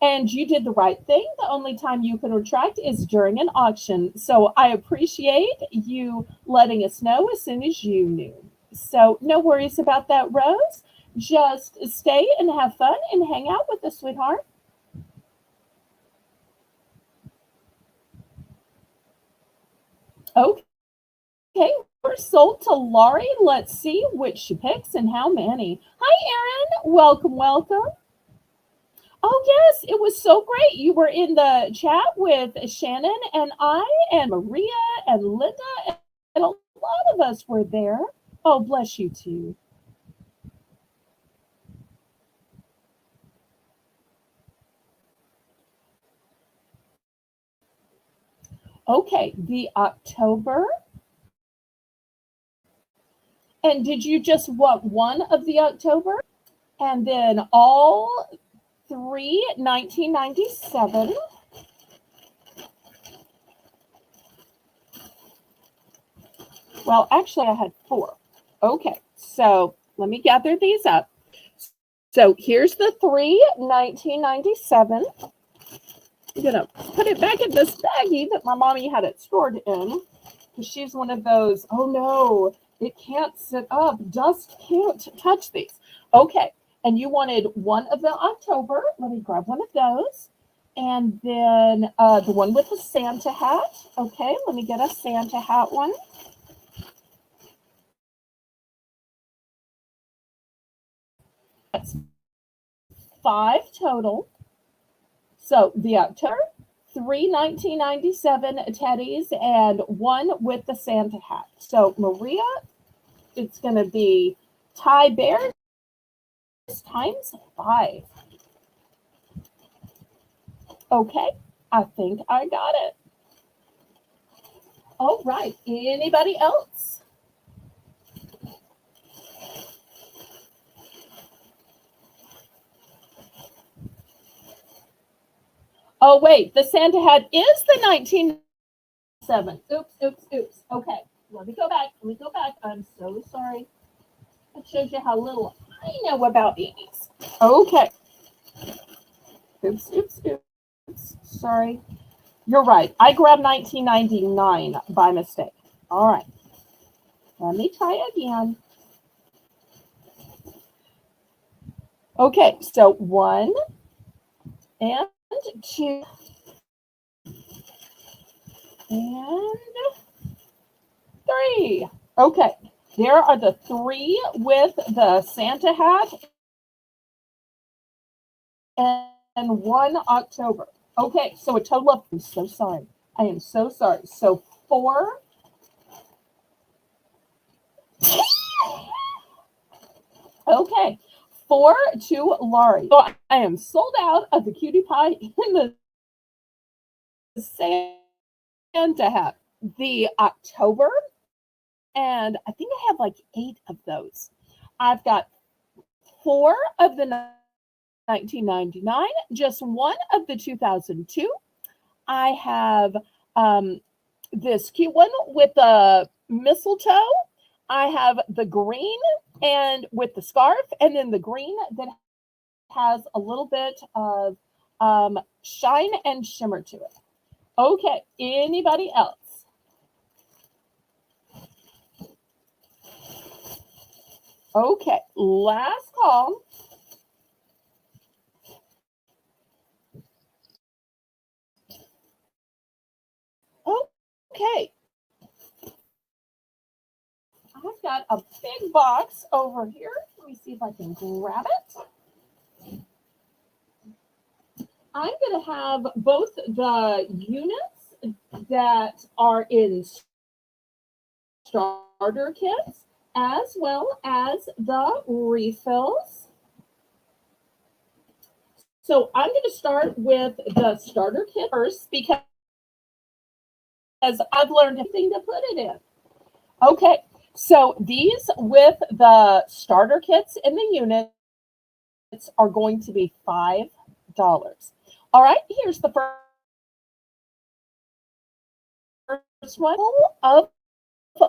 And you did the right thing. The only time you can retract is during an auction. So I appreciate you letting us know as soon as you knew. So no worries about that, Rose. Just stay and have fun and hang out with us, sweetheart. Okay. Okay, we're sold to Laurie. Let's see which she picks and how many. Hi, Erin. Welcome, welcome. Oh, yes, it was so great. You were in the chat with Shannon and I and Maria and Linda, and a lot of us were there. Oh, bless you too. Okay, the October. And did you just want one of the October? And then all three 1997. Well, actually, I had four. Okay, so let me gather these up. So here's the three 1997. I'm going to put it back in this baggie that my mommy had it stored in because she's one of those, oh no, it can't sit up. Dust can't touch these. Okay, and you wanted one of the October. Let me grab one of those. And then the one with the Santa hat. Okay, let me get a Santa hat one. That's five total. So the October, three 1997 teddies, and one with the Santa hat. So Maria, it's going to be Thai bears times five. Okay, I think I got it. All right, anybody else? Oh, wait, the Santa hat is the 1997. Oops, oops, oops. Okay, let me go back. Let me go back. I'm so sorry. That shows you how little I know about these. Okay. Oops, oops, oops. Sorry. You're right. I grabbed 1999 by mistake. All right. Let me try again. Okay, so one and two and three. Okay, there are the three with the Santa hat and one October. Okay, so a total of, I'm so sorry. I am so sorry. So four. Okay, four to Laurie. So I am sold out of the cutie pie in the Santa hat. The October, and I think I have like eight of those. I've got four of the 1999, just one of the 2002. I have this cute one with the mistletoe. I have the green and with the scarf, and then the green that has a little bit of shine and shimmer to it. Okay, anybody else? Okay, last call. Okay, I've got a big box over here. Let me see if I can grab it. I'm going to have both the units that are in starter kits as well as the refills. So I'm going to start with the starter kit first because I've learned everything to put it in. Okay, so these with the starter kits in the units are going to be $5. All right, here's the first one. Apple of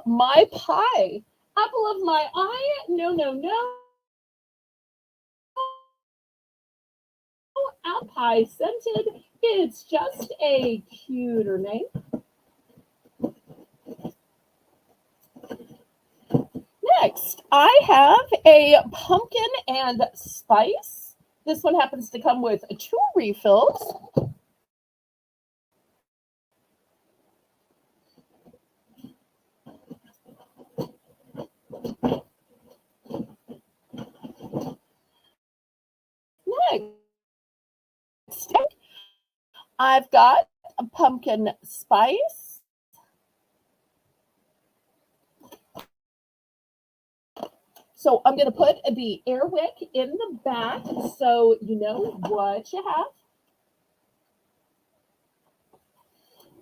my pie. Apple of my eye? No, no, no. Apple pie scented. It's just a cuter name. Next, I have a pumpkin and spice. This one happens to come with 2 refills. Next, I've got a pumpkin spice. So I'm going to put the air wick in the back so you know what you have.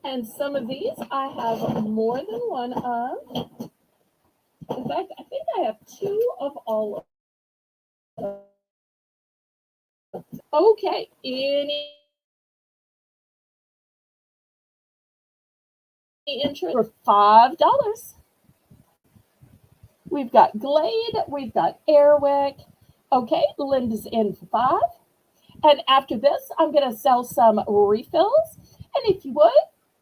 And some of these I have more than one of. In fact, I think I have 2 of all of them. Okay, any interest for $5? We've got Glade, we've got Airwick. Okay, Linda's in for 5. And after this, I'm going to sell some refills. And if you would,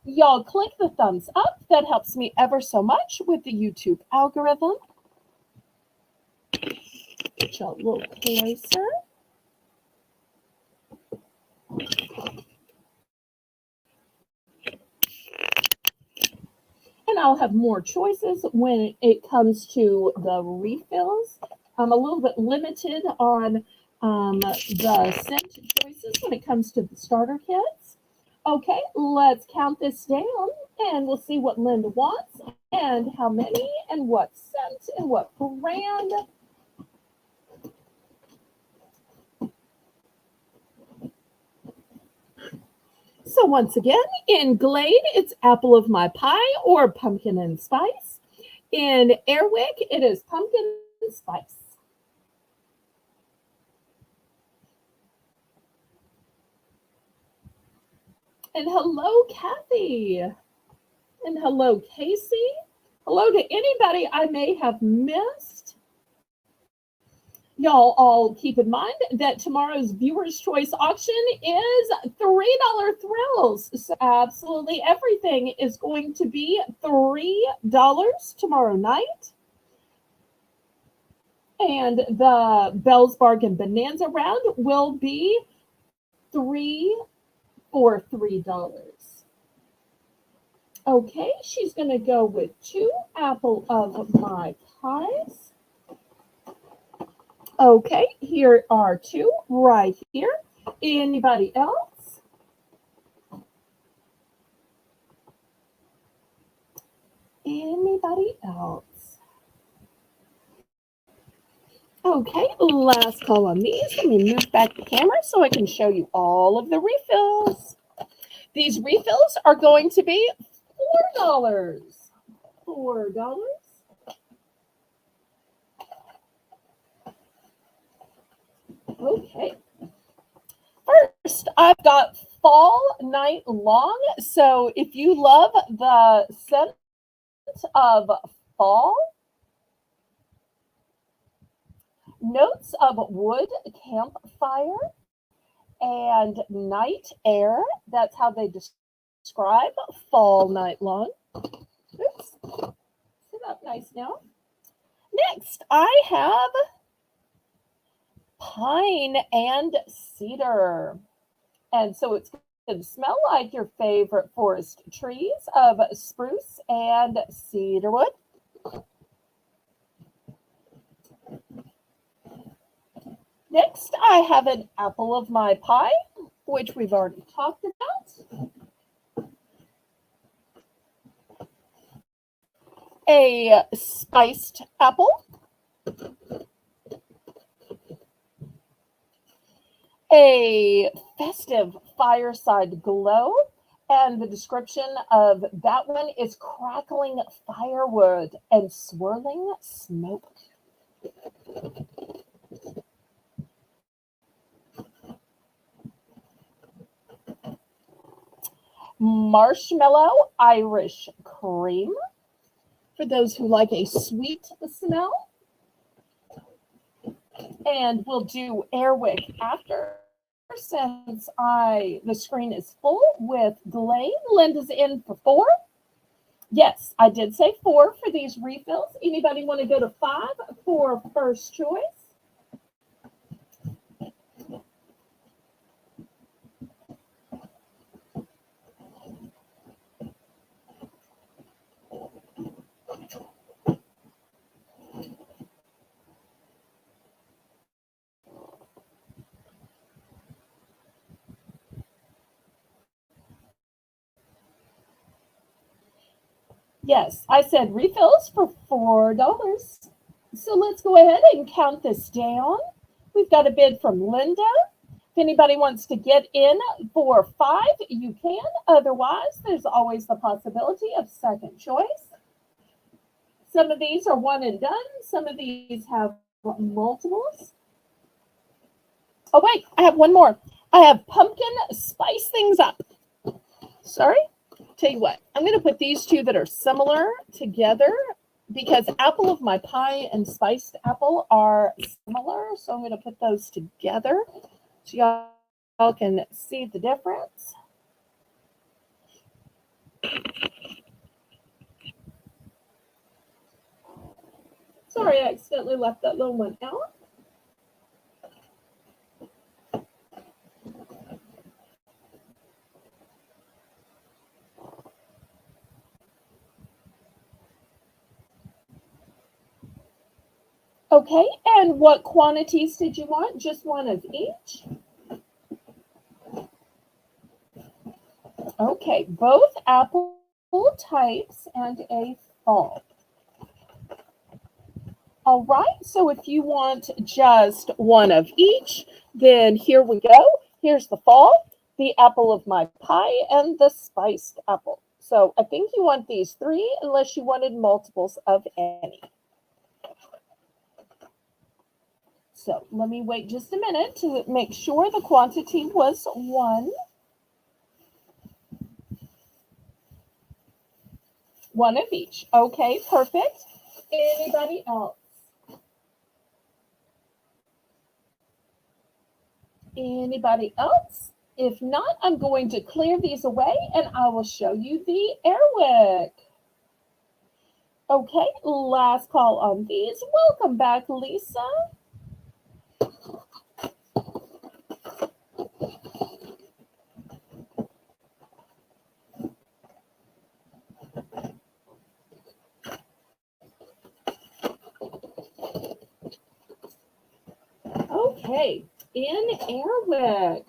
y'all click the thumbs up. That helps me ever so much with the YouTube algorithm. Get y'all a little closer. And I'll have more choices when it comes to the refills. I'm a little bit limited on the scent choices when it comes to the starter kits. Okay, let's count this down and we'll see what Linda wants and how many and what scent and what brand. So once again, in Glade, it's apple of my pie or pumpkin and spice. In Airwick, it is pumpkin and spice. And hello, Kathy. And hello, Casey. Hello to anybody I may have missed. Y'all all keep in mind that tomorrow's Viewer's Choice auction is $3 thrills. So absolutely everything is going to be $3 tomorrow night. And the Belle's Bargain Bonanza round will be 3 for $3. Okay, she's going to go with 2 apple of my pies. Okay, here are 2 right here. Anybody else? Anybody else? Okay, last call on these. Let me move back the camera so I can show you all of the refills. These refills are going to be $4. $4. Okay. First, I've got Fall Night Long. So if you love the scent of fall, notes of wood, campfire, and night air, that's how they describe Fall Night Long. Oops. Sit up nice now. Next, I have pine and cedar. And so it's going to smell like your favorite forest trees of spruce and cedarwood. Next, I have an apple of my pie, which we've already talked about. a spiced apple, a festive fireside glow, and the description of that one is crackling firewood and swirling smoke. Marshmallow Irish cream, for those who like a sweet smell. And we'll do Airwick after, since the screen is full with Glade. Linda's in for 4. Yes, I did say 4 for these refills. Anybody want to go to 5 for first choice? Yes, I said refills for $4. So let's go ahead and count this down. We've got a bid from Linda. If anybody wants to get in for 5, you can. Otherwise, there's always the possibility of second choice. Some of these are one and done. Some of these have multiples. Oh, wait, I have one more. I have pumpkin spice things up. Sorry. Tell you what, I'm going to put these two that are similar together because apple of my pie and spiced apple are similar. So I'm going to put those together so y'all can see the difference. Sorry, I accidentally left that little one out. Okay, and what quantities did you want? Just one of each? Okay, both apple types and a fall. All right, so if you want just one of each, then here we go. Here's the fall, the apple of my pie, and the spiced apple. So I think you want these 3 unless you wanted multiples of any. So let me wait just a minute to make sure the quantity was 1. 1 of each. Okay, perfect. Anybody else? Anybody else? If not, I'm going to clear these away and I will show you the Airwick. Okay, last call on these. Welcome back, Lisa. Okay, in Airwick.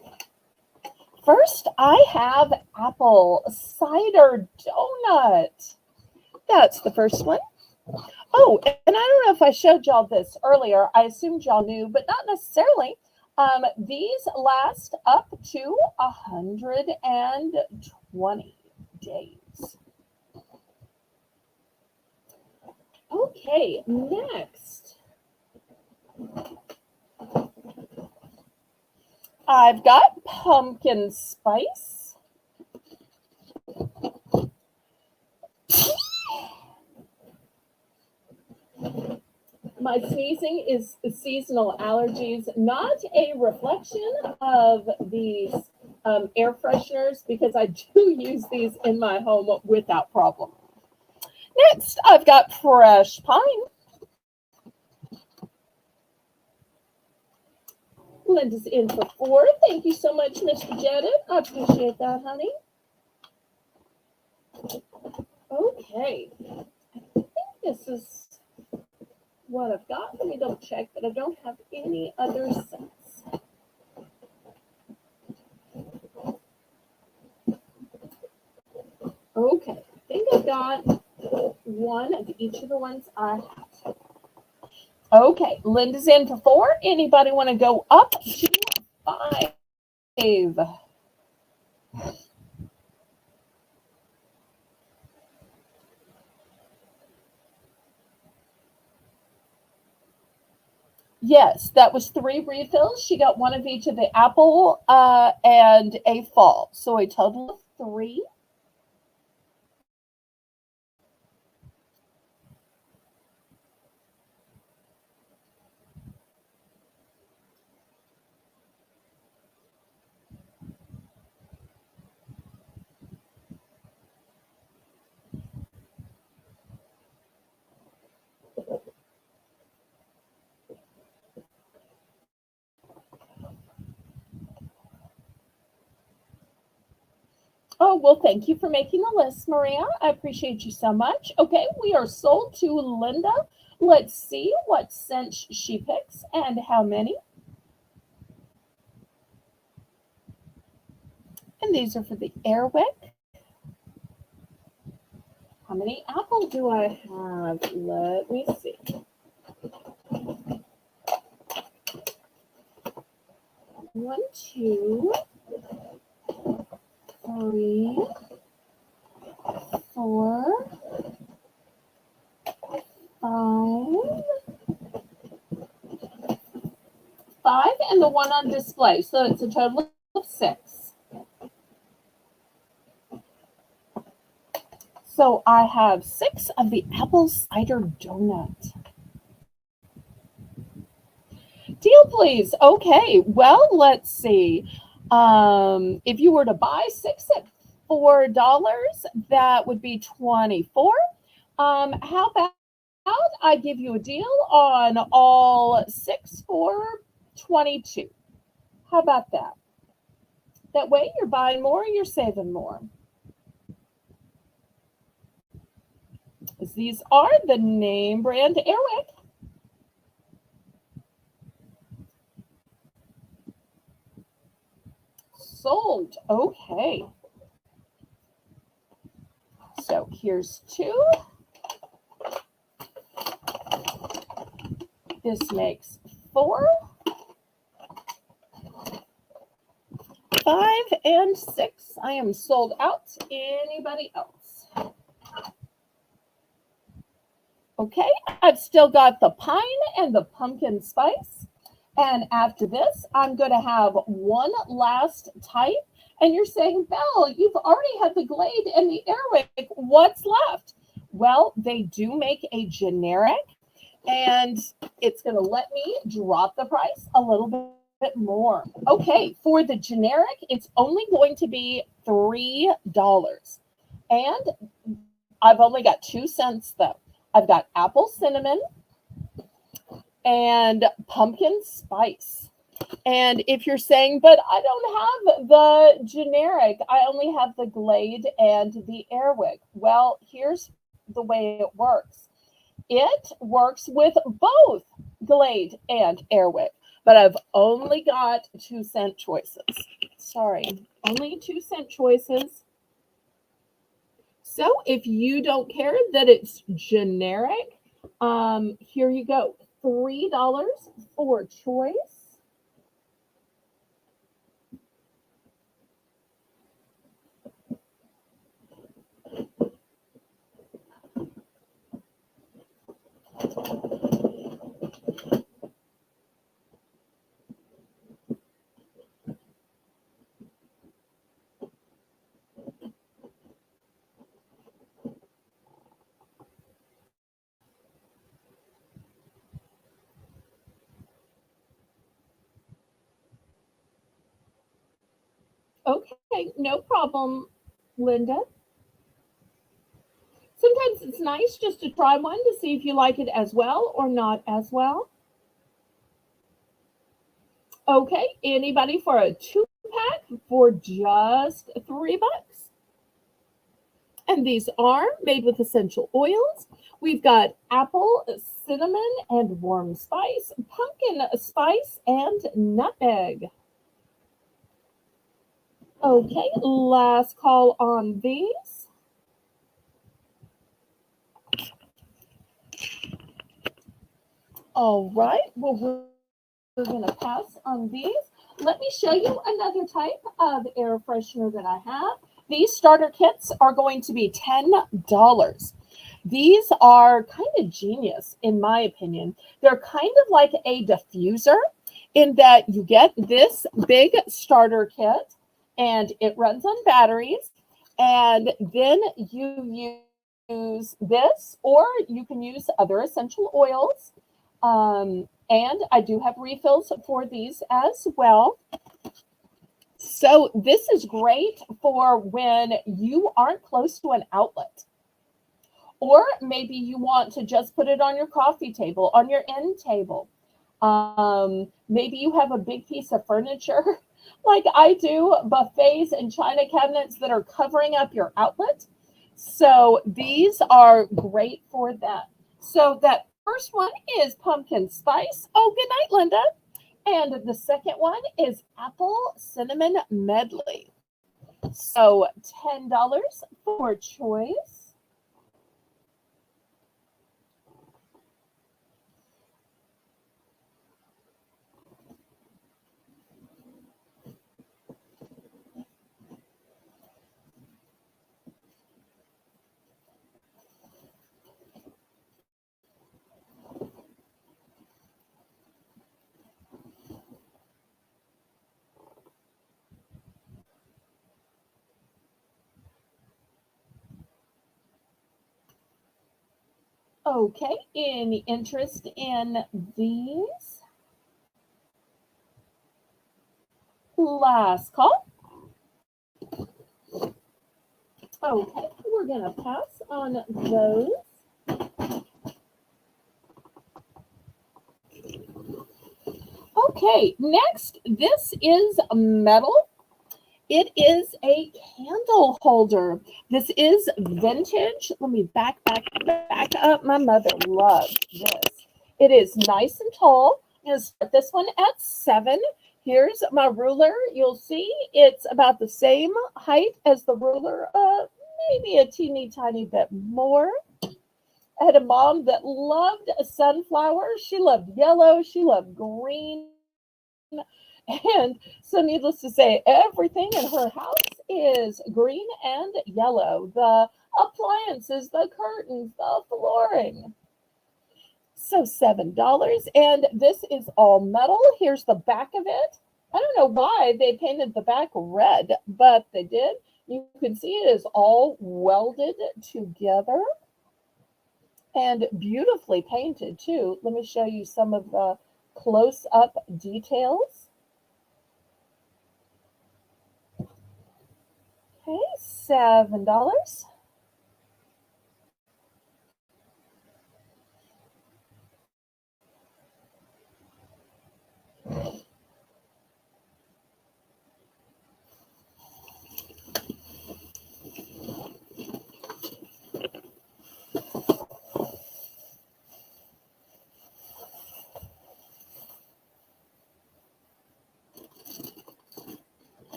First, I have apple cider donut. That's the first one. Oh, and I don't know if I showed y'all this earlier. I assumed y'all knew, but not necessarily. These last up to 120 days. Okay, next. I've got pumpkin spice. My sneezing is seasonal allergies, not a reflection of these air fresheners, because I do use these in my home without problem. Next, I've got fresh pine. Linda's in for 4. Thank you so much, Mr. Jedid. I appreciate that, honey. Okay. I think this is what I've got. Let me double check that I don't have any other sets. Okay. I think I've got one of each of the ones I have. Okay, Linda's in for 4. Anybody want to go up to 5? Yes, that was 3 refills. She got one of each of the apple and a fall. So a total of 3. Oh, well, thank you for making the list, Maria. I appreciate you so much. Okay, we are sold to Linda. Let's see what scent she picks and how many. And these are for the Airwick. How many apple do I have? Let me see. 1, 2, 3, 4, 5, 5, and the one on display. So it's a total of 6. So I have 6 of the apple cider donut. Deal, please. Okay. Well, let's see. If you were to buy 6 at $4, that would be 24. How about I give you a deal on all 6 for 22? How about that? That way you're buying more, you're saving more. These are the name brand Airwick. Sold. Okay. So here's 2. This makes 4. 5 and 6. I am sold out. Anybody else? Okay, I've still got the pine and the pumpkin spice. And after this, I'm going to have one last type. And you're saying, Belle, you've already had the Glade and the Airwick. What's left? Well, they do make a generic, and it's going to let me drop the price a little bit more. Okay, for the generic, it's only going to be $3. And I've only got 2 cents though. I've got apple cinnamon and pumpkin spice. And if you're saying, but I don't have the generic, I only have the Glade and the Airwick. Well, here's the way it works. It works with both Glade and Airwick, but I've only got 2-cent choices. Sorry, only 2-cent choices. So if you don't care that it's generic, here you go. $3 for choice. Okay, no problem, Linda. Sometimes it's nice just to try one to see if you like it as well or not as well. Okay, anybody for a 2-pack for just $3? And these are made with essential oils. We've got apple, cinnamon, and warm spice, pumpkin spice, and nutmeg. Okay, last call on these. All right, well, we're going to pass on these. Let me show you another type of air freshener that I have. These starter kits are going to be $10. These are kind of genius, in my opinion. They're kind of like a diffuser in that you get this big starter kit and it runs on batteries. And then you use this, or you can use other essential oils. And I do have refills for these as well. So this is great for when you aren't close to an outlet. Or maybe you want to just put it on your coffee table, on your end table. Maybe you have a big piece of furniture like I do, buffets and china cabinets that are covering up your outlet. So these are great for that. So that first one is pumpkin spice. Oh, good night, Linda. And the second one is apple cinnamon medley. So $10 for choice. Okay, any interest in these? Last call. Okay, we're going to pass on those. Okay, next, this is metal. It is a candle holder. This is vintage. Let me back up. My mother loved this. It is nice and tall. I'm going to start this one at 7. Here's my ruler. You'll see it's about the same height as the ruler, maybe a teeny tiny bit more. I had a mom that loved sunflowers. She loved yellow. She loved green. And so, needless to say, everything in her house is green and yellow. The appliances, the curtains, the flooring. So $7. And this is all metal. Here's the back of it. I don't know why they painted the back red, but they did. You can see it is all welded together and beautifully painted too. Let me show you some of the close-up details. Okay, $7.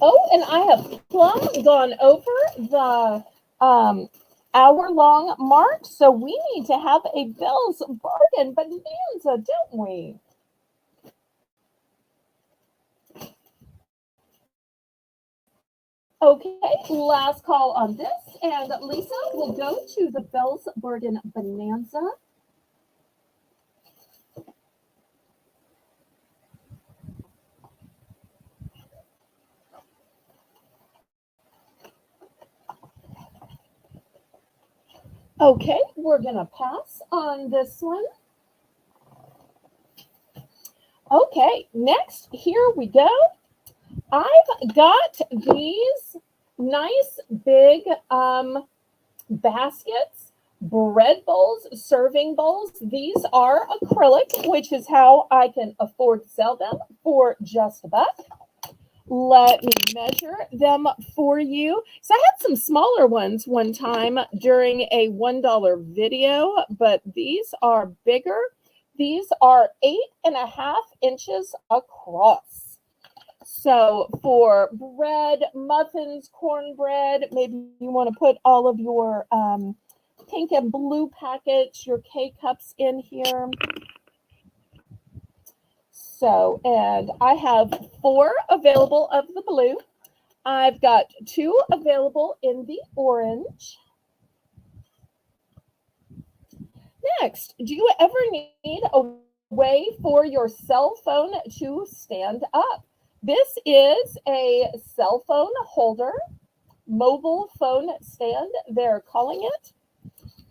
Oh, and I have plumb gone over the hour-long mark, so we need to have a Belle's Bargain Bonanza, don't we? Okay, last call on this, and Lisa will go to the Belle's Bargain Bonanza. Okay, we're going to pass on this one. Okay, next, here we go. I've got these nice big baskets, bread bowls, serving bowls. These are acrylic, which is how I can afford to sell them for just a buck. Let me measure them for you. So I had some smaller ones one time during a $1 video, but these are bigger. These are 8.5 inches across. So for bread, muffins, cornbread, maybe you want to put all of your pink and blue packets, your K-cups in here. So, and I have 4 available of the blue. I've got 2 available in the orange. Next, do you ever need a way for your cell phone to stand up? This is a cell phone holder, mobile phone stand, they're calling it.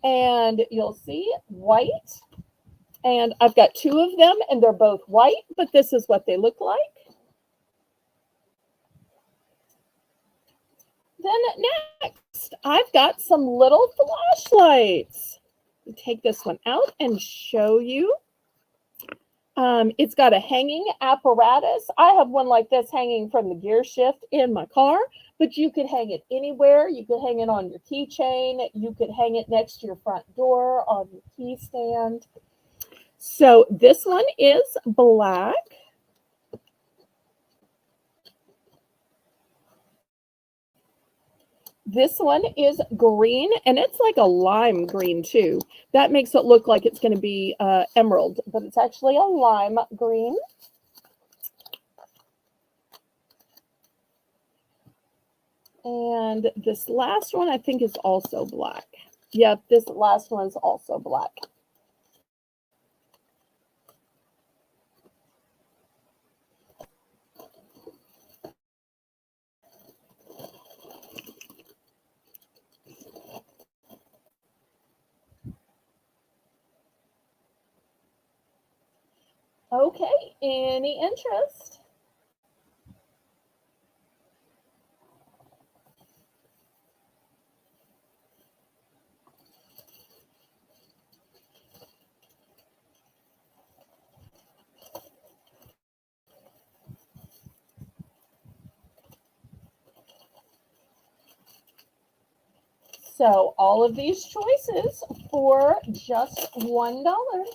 And you'll see white. And I've got 2 of them, and they're both white, but this is what they look like. Then next, I've got some little flashlights. Take this one out and show you. It's got a hanging apparatus. I have one like this hanging from the gear shift in my car, but you could hang it anywhere. You could hang it on your keychain. You could hang it next to your front door on your key stand. So this one is black. This one is green, and it's like a lime green too. That makes it look like it's going to be emerald, but it's actually a lime green. And this last one I think is also black. Yep, this last one is also black. Okay, any interest? So all of these choices for just $1.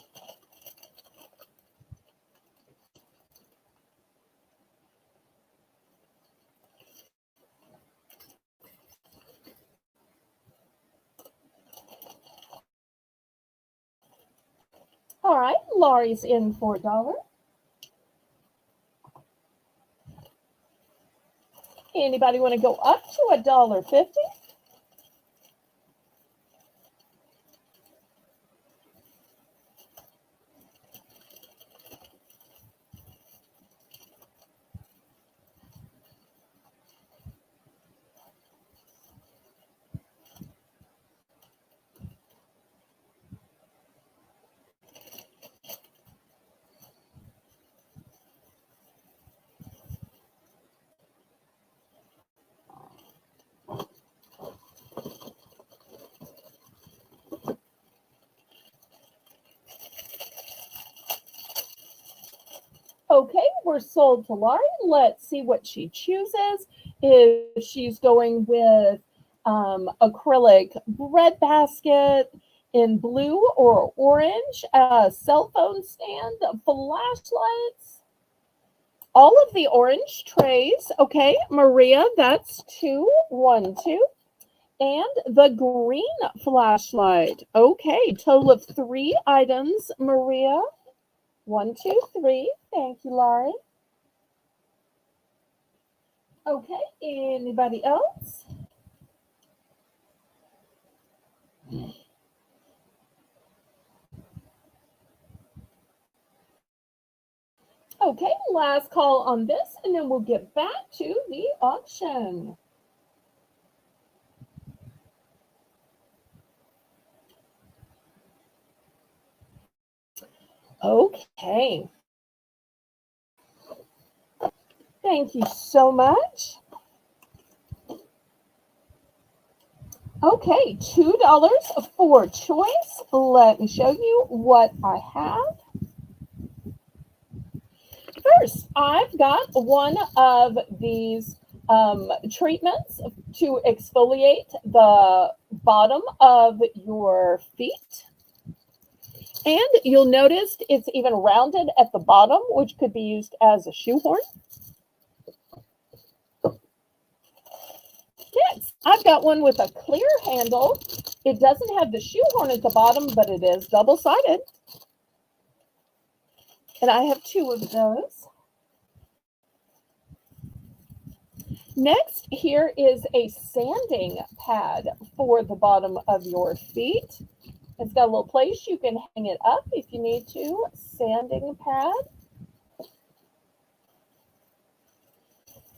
All right, Laurie's in for $1. Anybody want to go up to $1.50? Okay, we're sold to Laurie. Let's see what she chooses. If she's going with acrylic bread basket in blue or orange, a cell phone stand, flashlights, all of the orange trays. Okay, Maria, that's 2, 1, 2. And the green flashlight. Okay, total of 3 items, Maria. 1, 2, 3. Thank you, Laurie. Okay, anybody else? Okay, last call on this, and then we'll get back to the auction. Okay. Thank you so much. Okay, $2 for choice. Let me show you what I have. First, I've got one of these treatments to exfoliate the bottom of your feet. And you'll notice it's even rounded at the bottom, which could be used as a shoe horn. sticks. I've got one with a clear handle. It doesn't have the shoehorn at the bottom, but it is double-sided. And I have 2 of those. Next, here is a sanding pad for the bottom of your feet. It's got a little place you can hang it up if you need to. Sanding pad.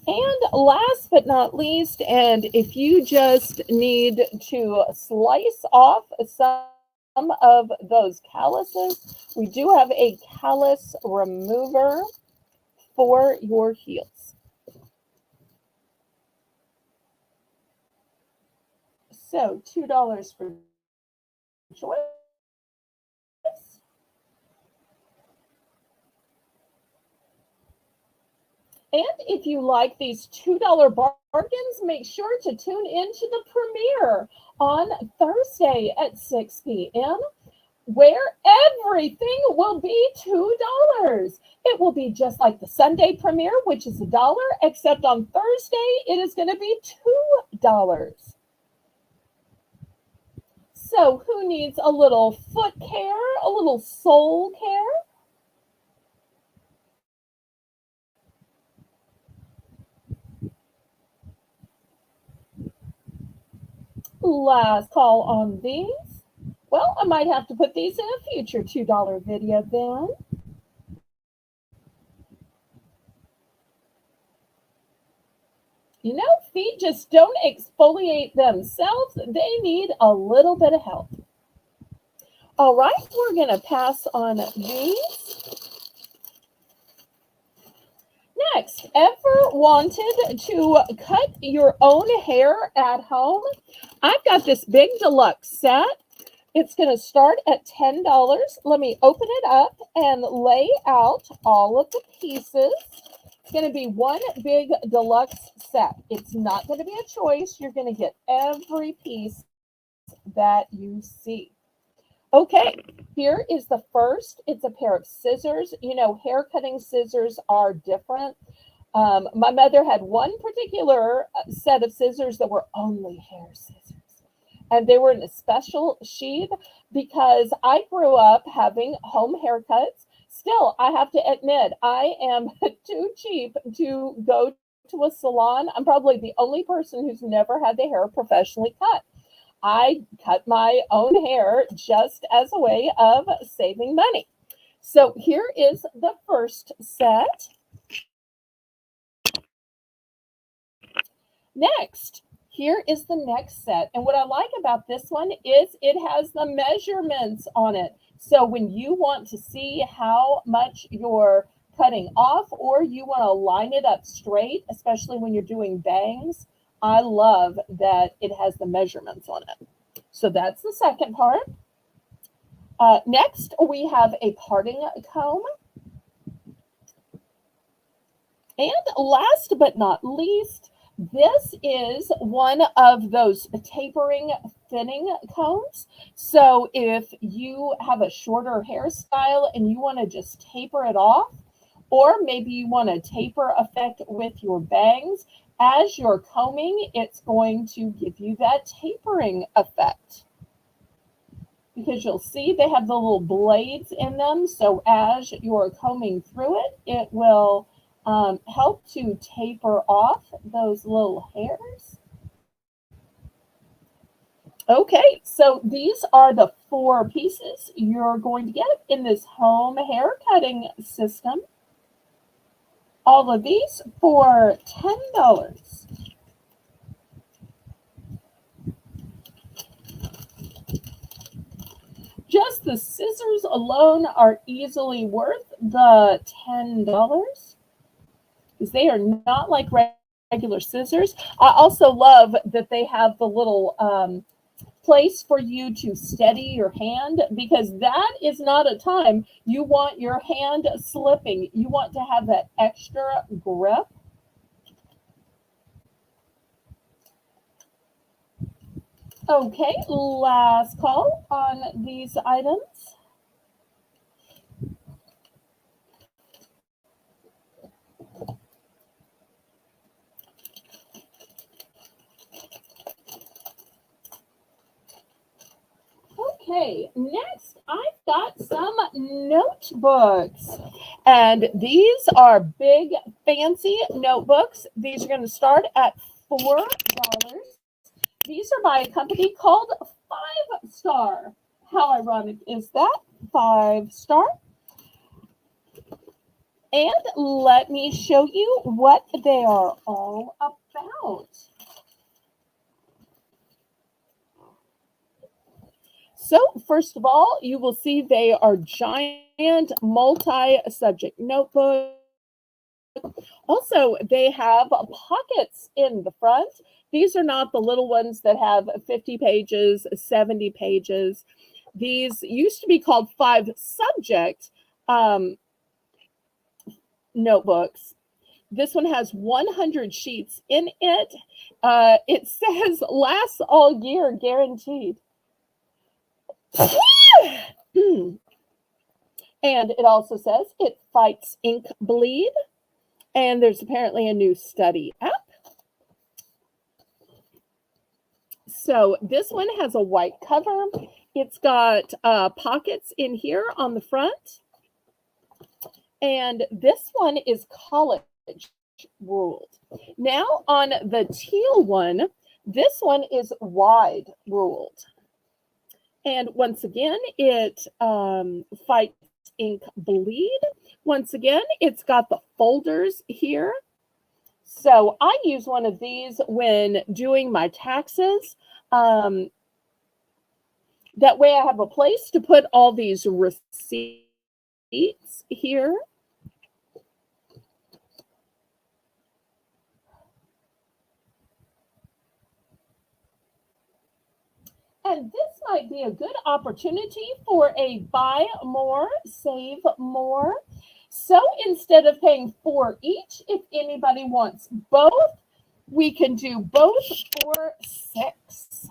And last but not least, and if you just need to slice off some of those calluses, we do have a callus remover for your heels. So $2 for choice. And if you like these $2 bargains, make sure to tune into the premiere on Thursday at 6 p.m. where everything will be $2. It will be just like the Sunday premiere, which is $1, except on Thursday it is going to be $2. So who needs a little foot care, a little soul care? Last call on these. Well, I might have to put these in a future $2 video then. You know, feet just don't exfoliate themselves. They need a little bit of help. All right, we're going to pass on these. Next, ever wanted to cut your own hair at home? I've got this big deluxe set. It's going to start at $10. Let me open it up and lay out all of the pieces. It's going to be one big deluxe set. It's not going to be a choice. You're going to get every piece that you see. Okay, here is the first. It's a pair of scissors. You know, hair cutting scissors are different. My mother had one particular set of scissors that were only hair scissors. And they were in a special sheath because I grew up having home haircuts. Still, I have to admit, I am too cheap to go to a salon. I'm probably the only person who's never had their hair professionally cut. I cut my own hair just as a way of saving money. So here is the first set. Next, here is the next set. And what I like about this one is it has the measurements on it. So when you want to see how much you're cutting off or you want to line it up straight, especially when you're doing bangs, I love that it has the measurements on it. So that's the second part. Next, we have a parting comb. And last but not least, this is one of those tapering thinning combs. So if you have a shorter hairstyle and you want to just taper it off, or maybe you want a taper effect with your bangs, as you're combing, it's going to give you that tapering effect. Because you'll see they have the little blades in them. So as you're combing through it, it will help to taper off those little hairs. Okay, so these are the 4 pieces you're going to get in this home hair cutting system. All of these for $10. Just the scissors alone are easily worth the $10 because they are not like regular scissors. I also love that they have the little place for you to steady your hand, because that is not a time you want your hand slipping. You want to have that extra grip. Okay, last call on these items. Okay, next I've got some notebooks. And these are big, fancy notebooks. These are going to start at $4. These are by a company called 5 Star. How ironic is that? 5 Star. And let me show you what they are all about. So, first of all, you will see they are giant multi-subject notebooks. Also, they have pockets in the front. These are not the little ones that have 50 pages, 70 pages. These used to be called 5 subject notebooks. This one has 100 sheets in it. It says lasts all year, guaranteed. And it also says it fights ink bleed. And there's apparently a new study up. So this one has a white cover. It's got pockets in here on the front. And this one is college ruled. Now on the teal one, this one is wide ruled. And once again, it fights ink bleed. Once again, it's got the folders here. So I use one of these when doing my taxes. That way I have a place to put all these receipts here. And this might be a good opportunity for a buy more, save more. So instead of paying 4 each, if anybody wants both, we can do both for 6.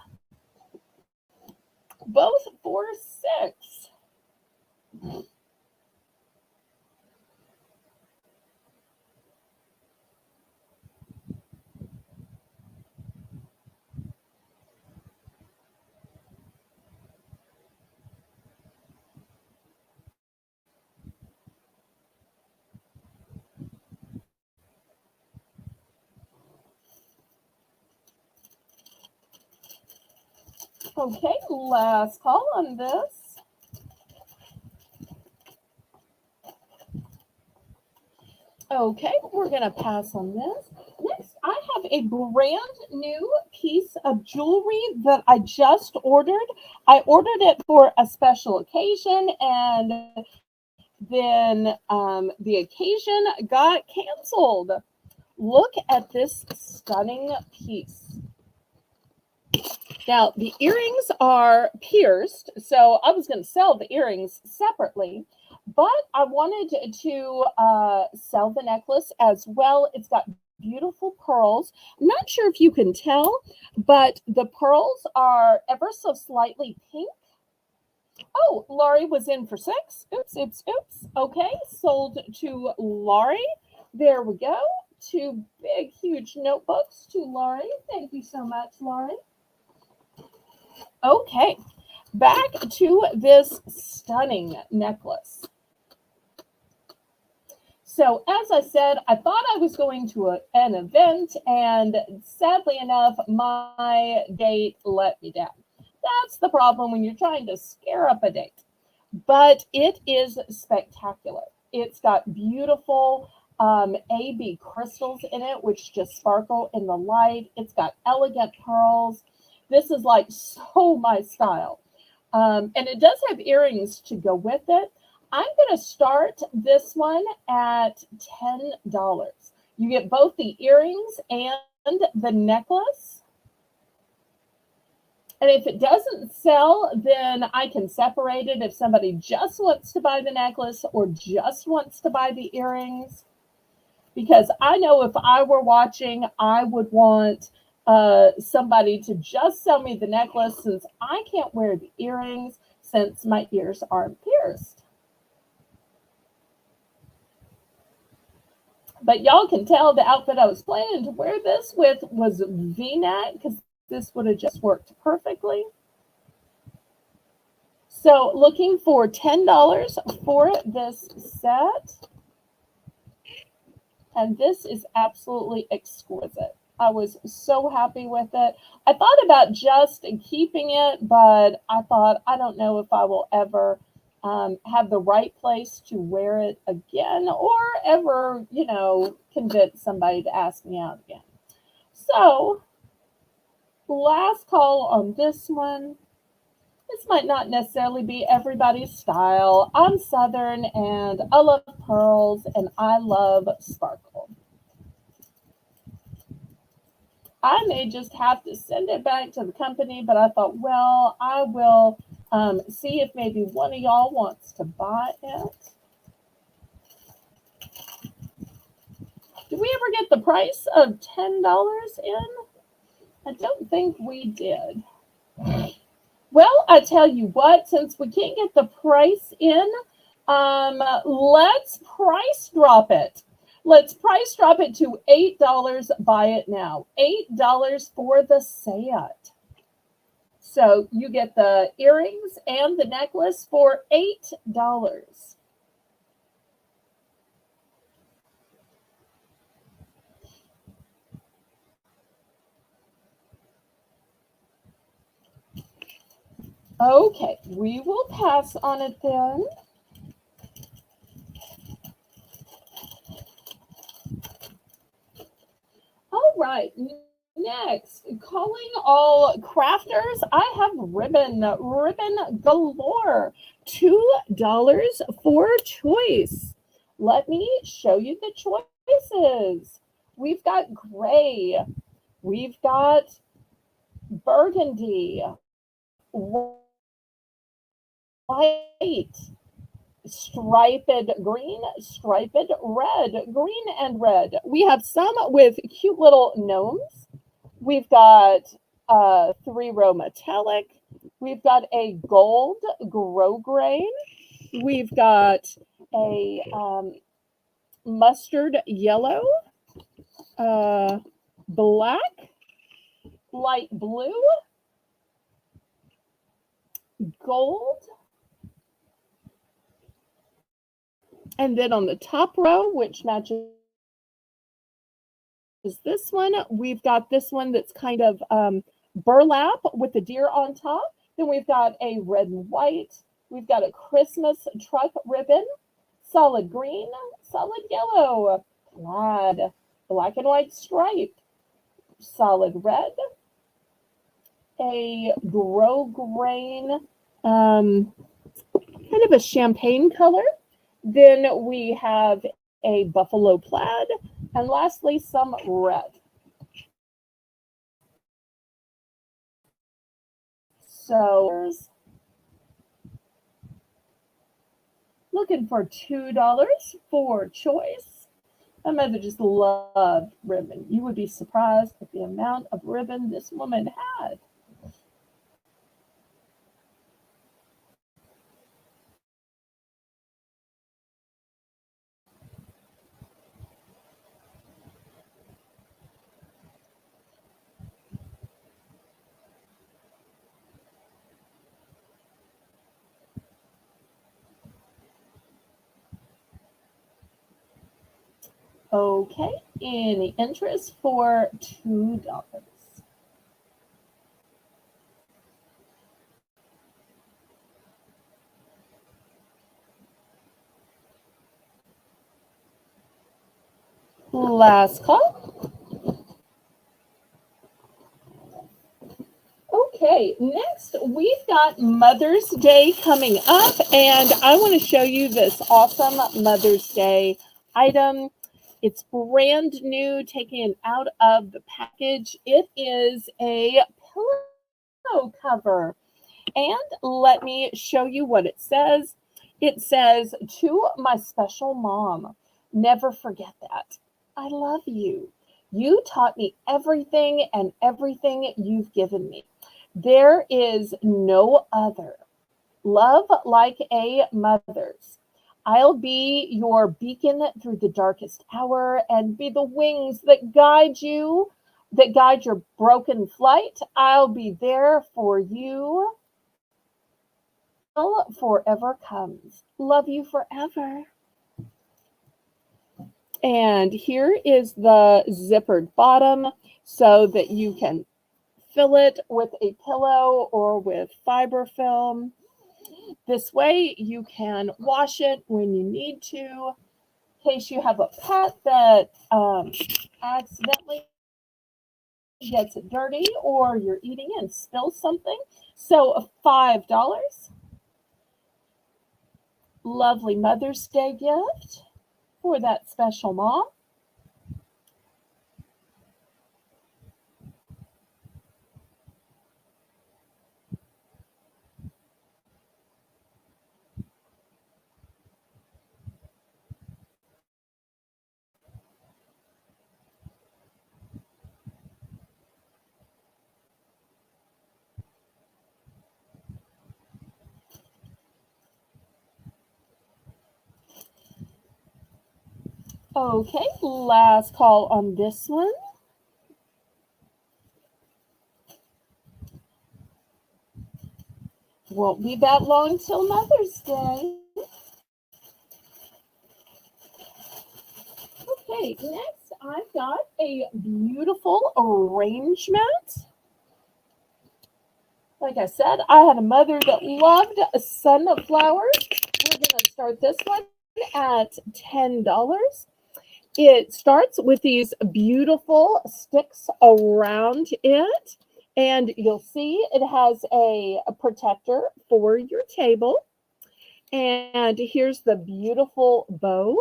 Both for 6. Okay, last call on this. Okay, we're going to pass on this. Next, I have a brand new piece of jewelry that I just ordered. I ordered it for a special occasion, and then the occasion got canceled. Look at this stunning piece. Now, the earrings are pierced, so I was going to sell the earrings separately, but I wanted to sell the necklace as well. It's got beautiful pearls. I'm not sure if you can tell, but the pearls are ever so slightly pink. Oh, Laurie was in for 6. Oops, oops, oops. Okay, sold to Laurie. There we go. 2 big, huge notebooks to Laurie. Thank you so much, Laurie. Okay, back to this stunning necklace. So as I said, I thought I was going to an event, and sadly enough, my date let me down. That's the problem when you're trying to scare up a date. But it is spectacular. It's got beautiful AB crystals in it, which just sparkle in the light. It's got elegant pearls. This is like so my style. And it does have earrings to go with it. I'm going to start this one at $10. You get both the earrings and the necklace. And if it doesn't sell, then I can separate it if somebody just wants to buy the necklace or just wants to buy the earrings. Because I know if I were watching, I would want somebody to just sell me the necklace since I can't wear the earrings since my ears aren't pierced. But y'all can tell the outfit I was planning to wear this with was V-neck because this would have just worked perfectly. So looking for $10 for this set. And this is absolutely exquisite. I was so happy with it. I thought about just keeping it, but I thought, I don't know if I will ever have the right place to wear it again or ever, convince somebody to ask me out again. So, last call on this one. This might not necessarily be everybody's style. I'm Southern and I love pearls and I love sparkle. I may just have to send it back to the company, but I thought, well, I will see if maybe one of y'all wants to buy it. Did we ever get the price of $10 in? I don't think we did. Well, I tell you what, since we can't get the price in, let's price drop it. Let's price drop it to $8. Buy it now. $8 for the set. So you get the earrings and the necklace for $8. Okay, we will pass on it then. All right, next, calling all crafters, I have ribbon galore. $2 for choice. Let me show you the choices. We've got gray, we've got burgundy, white, striped green, striped red, green and red. We have some with cute little gnomes. We've got a 3-row metallic. We've got a gold grosgrain. We've got a mustard yellow, black, light blue, gold, and then on the top row, which matches this one, we've got this one that's kind of burlap with the deer on top. Then we've got a red and white. We've got a Christmas truck ribbon, solid green, solid yellow, plaid, black and white stripe, solid red, a grosgrain, kind of a champagne color. Then we have a buffalo plaid, and lastly, some red. So, looking for $2 for choice. My mother just loved ribbon. You would be surprised at the amount of ribbon this woman had. Okay, any interest for $2? Last call. Okay, next we've got Mother's Day coming up, and I want to show you this awesome Mother's Day item. It's brand new, taken out of the package. It is a pillow cover. And let me show you what it says. It says, "To my special mom, never forget that. I love you. You taught me everything and everything you've given me. There is no other love like a mother's. I'll be your beacon through the darkest hour and be the wings that guide you, that guide your broken flight. I'll be there for you forever comes. Love you forever. And here is the zippered bottom so that you can fill it with a pillow or with fiber film. This way you can wash it when you need to, in case you have a pet that accidentally gets it dirty or you're eating and spills something. So $5. Lovely Mother's Day gift for that special mom. Okay, last call on this one. Won't be that long till Mother's Day. Okay, next I've got a beautiful arrangement. Like I said, I had a mother that loved sunflowers. We're going to start this one at $10. It starts with these beautiful sticks around it. And you'll see it has a protector for your table. And here's the beautiful bow.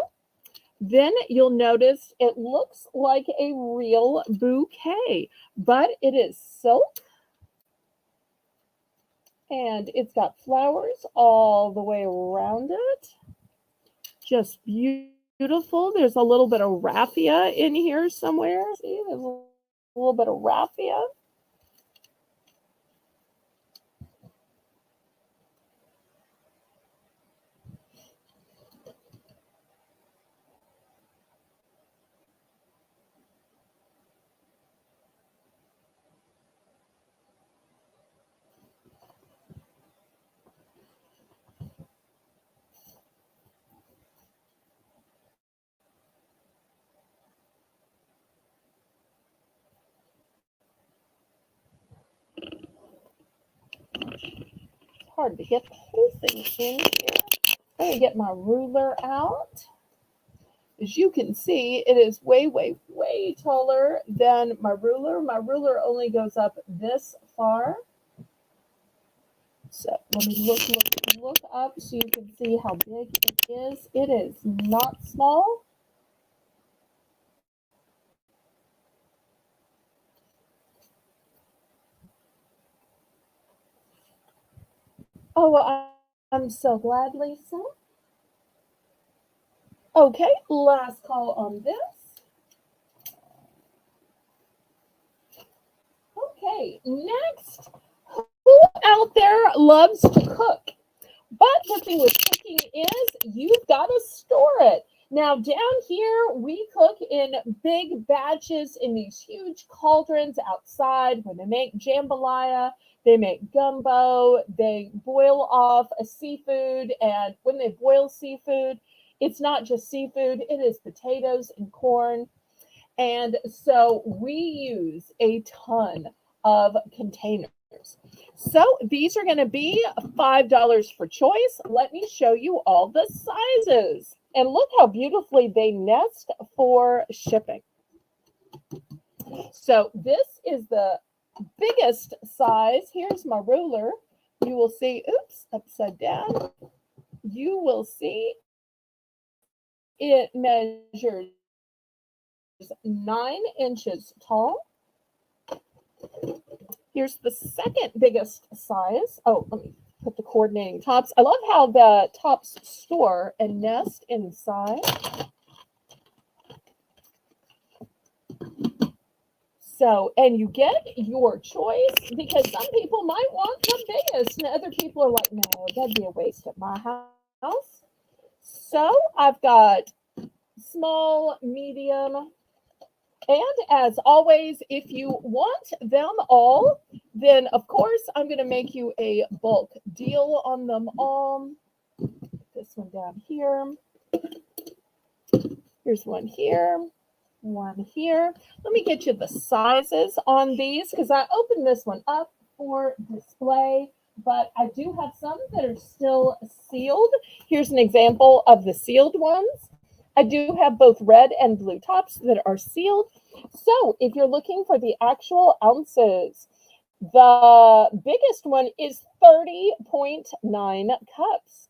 Then you'll notice it looks like a real bouquet, but it is silk. And it's got flowers all the way around it. Just beautiful. There's a little bit of raffia in here somewhere. See, there's a little bit of raffia. It's hard to get the whole thing in here. I'm going to get my ruler out. As you can see, it is way, way, way taller than my ruler. My ruler only goes up this far. So let me look up so you can see how big it is. It is not small. Oh, I'm so glad, Lisa. Okay, last call on this. Okay, next, who out there loves to cook? But the thing with cooking is you've got to store it. Now, down here, we cook in big batches in these huge cauldrons outside when they make jambalaya, they make gumbo, they boil off a seafood. And when they boil seafood, it's not just seafood, it is potatoes and corn. And so we use a ton of containers. So these are going to be $5 for choice. Let me show you all the sizes. And look how beautifully they nest for shipping. So this is the biggest size. Here's my ruler. You will see, oops, upside down. You will see it measures 9 inches tall. Here's the second biggest size. Oh, let me put the coordinating tops. I love how the tops store and nest inside. So, and you get your choice because some people might want the biggest and other people are like, no, that'd be a waste at my house. So I've got small, medium, and as always, if you want them all, Then, of course, I'm going to make you a bulk deal on them all. This one down here. Here's one here, one here. Let me get you the sizes on these because I opened this one up for display, but I do have some that are still sealed. Here's an example of the sealed ones. I do have both red and blue tops that are sealed. So if you're looking for the actual ounces, the biggest one is 30.9 cups.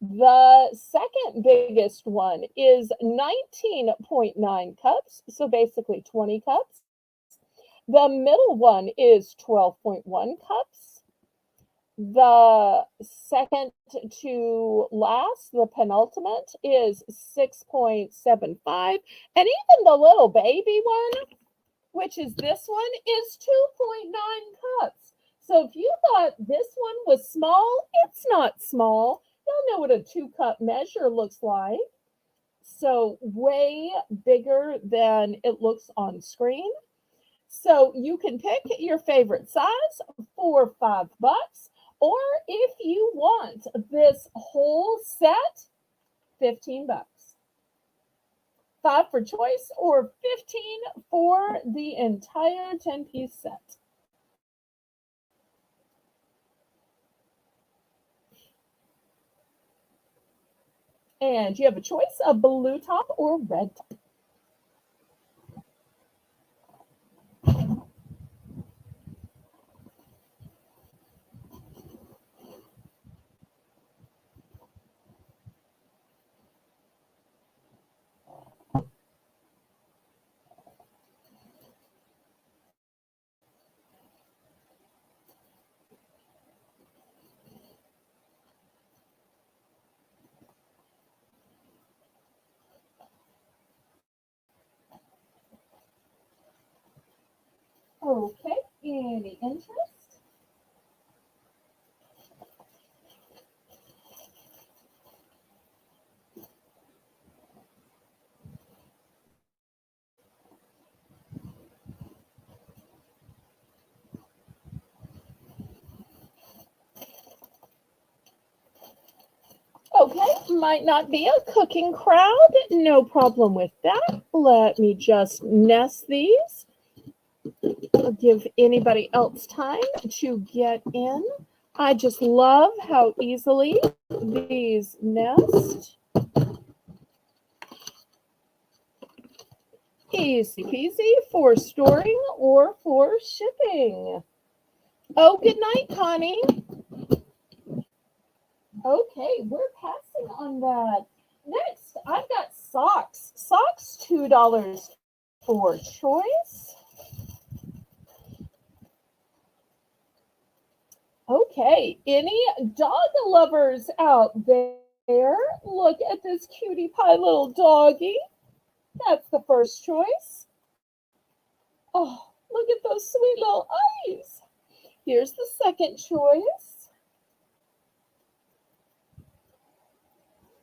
The second biggest one is 19.9 cups, so basically 20 cups. The middle one is 12.1 cups. The second to last, the penultimate, is 6.75. And even the little baby one, which is this one, is 2.9 cups. So if you thought this one was small, it's not small. Y'all know what a 2-cup measure looks like. So way bigger than it looks on screen. So you can pick your favorite size for $5. Or if you want this whole set, 15 bucks. 5 for choice or 15 for the entire 10-piece set. And you have a choice of blue top or red top. Okay, any interest? Okay, might not be a cooking crowd. No problem with that. Let me just nest these. I'll give anybody else time to get in. I just love how easily these nest. Easy peasy for storing or for shipping. Oh, good night, Connie. Okay, we're passing on that. Next, I've got socks. Socks, $2 for choice. Okay, any dog lovers out there? Look at this cutie pie little doggy. That's the first choice. Oh, look at those sweet little eyes. Here's the second choice.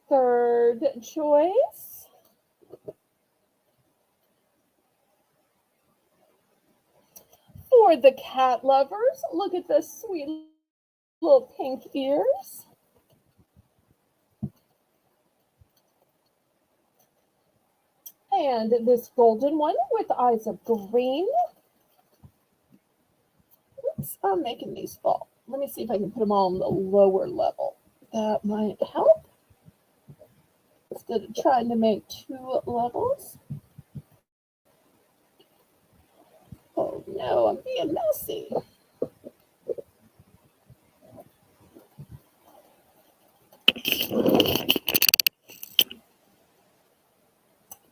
Third choice. For the cat lovers, look at the sweet little pink ears. And this golden one with eyes of green. Oops, I'm making these fall. Let me see if I can put them all on the lower level. That might help. Instead of trying to make 2 levels. Oh no, I'm being messy.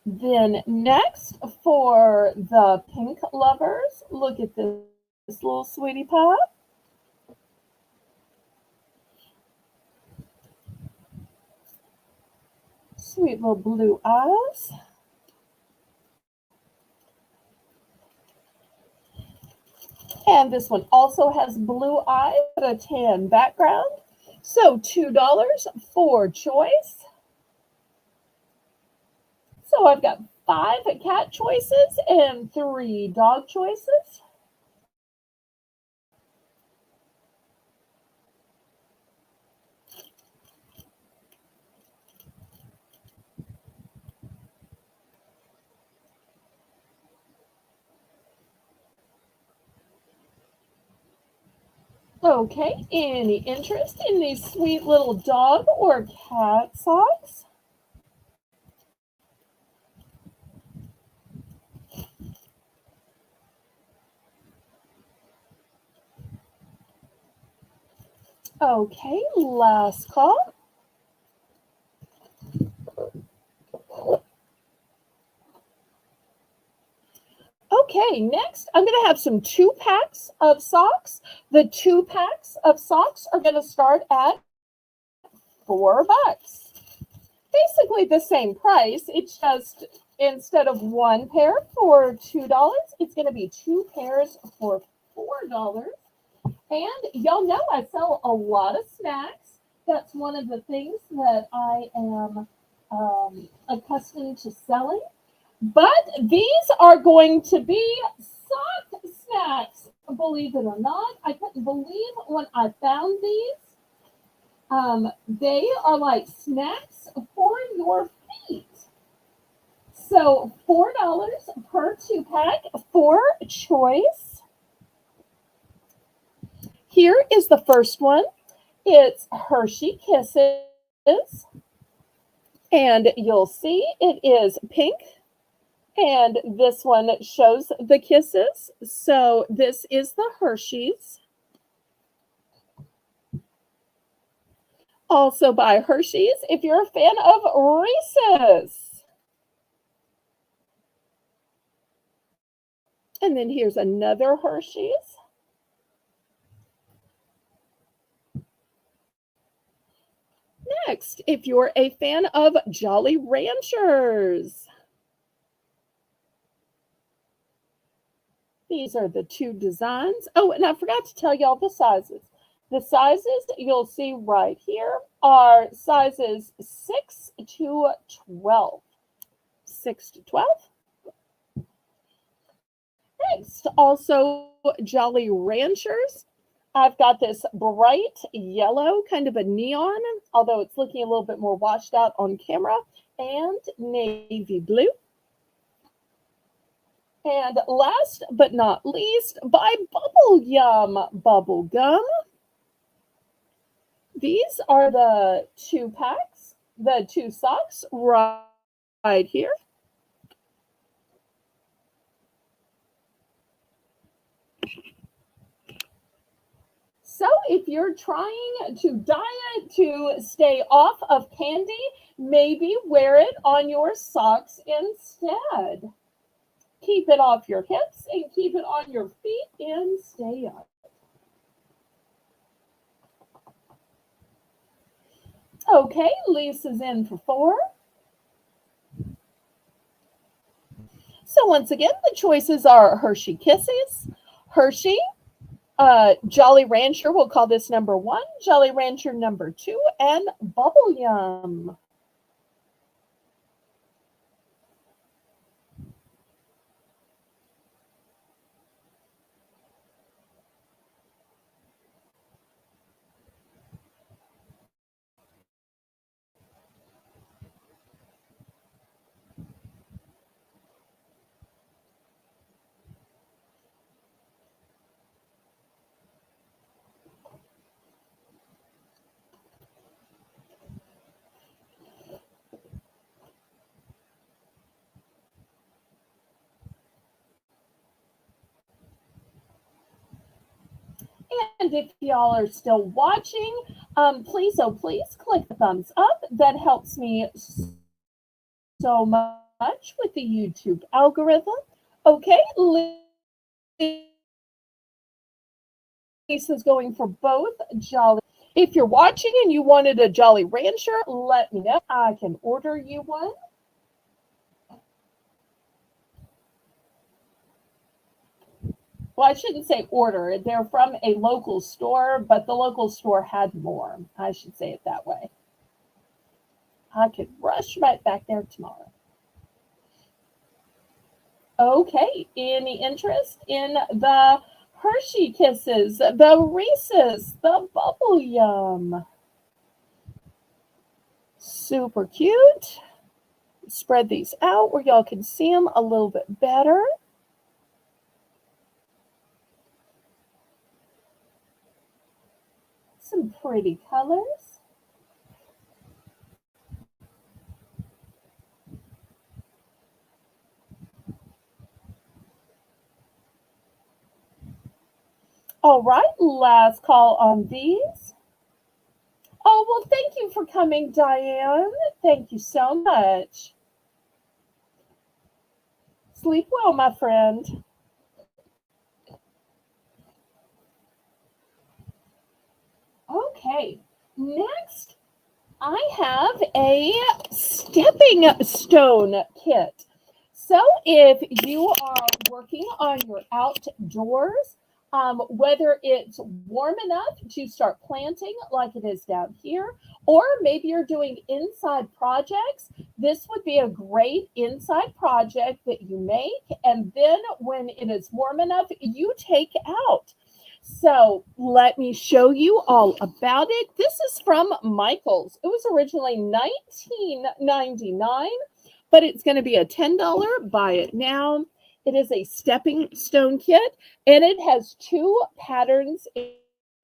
Then next, for the pink lovers, look at this little sweetie pie. Sweet little blue eyes. And this one also has blue eyes but a tan background. So $2 for choice. So I've got 5 cat choices and 3 dog choices. Okay, any interest in these sweet little dog or cat socks? Okay, last call. Okay, next I'm going to have some 2 packs of socks. The 2 packs of socks are going to start at $4. Basically the same price. It's just instead of 1 pair for $2, it's going to be 2 pairs for $4. And y'all know I sell a lot of snacks. That's one of the things that I am accustomed to selling. But these are going to be sock snacks. Believe it or not, I couldn't believe when I found these. They are like snacks for your feet. So $4 per 2 pack for choice. Here is the first one. It's Hershey Kisses. And you'll see it is pink. And this one shows the kisses. So this is the Hershey's. Also by Hershey's, if you're a fan of Reese's. And then here's another Hershey's. Next, if you're a fan of Jolly Ranchers. These are the 2 designs. Oh, and I forgot to tell y'all the sizes. The sizes you'll see right here are sizes 6 to 12. 6 to 12. Next, also Jolly Ranchers. I've got this bright yellow, kind of a neon, although it's looking a little bit more washed out on camera, and navy blue. And last but not least, by Bubble Yum Bubble Gum. These are the 2 packs, the 2 socks right here. So if you're trying to diet to stay off of candy, maybe wear it on your socks instead. Keep it off your hips and keep it on your feet and stay up. Okay, Lisa's in for 4. So once again, the choices are Hershey Kisses, Hershey, Jolly Rancher, we'll call this number 1, Jolly Rancher number 2, and Bubble Yum. And if y'all are still watching, please, oh please, click the thumbs up. That helps me so much with the YouTube algorithm. Okay, Lisa's going for both Jolly. If you're watching and you wanted a Jolly Rancher, let me know. I can order you one. Well, I shouldn't say order. They're from a local store, but the local store had more. I should say it that way. I could rush right back there tomorrow. Okay, any interest in the Hershey Kisses, the Reese's, the Bubble Yum? Super cute. Spread these out where y'all can see them a little bit better. two pretty colors. All right, last call on these. Oh, well, thank you for coming, Diane. Thank you so much. Sleep well, my friend. Okay, next I have a stepping stone kit. So if you are working on your outdoors, whether it's warm enough to start planting like it is down here, or maybe you're doing inside projects, this would be a great inside project that you make. And then when it is warm enough, you take out. So let me show you all about it. This is from Michael's. It was originally $19.99, but it's going to be a $10 buy it now. It is a stepping stone kit, and it has two patterns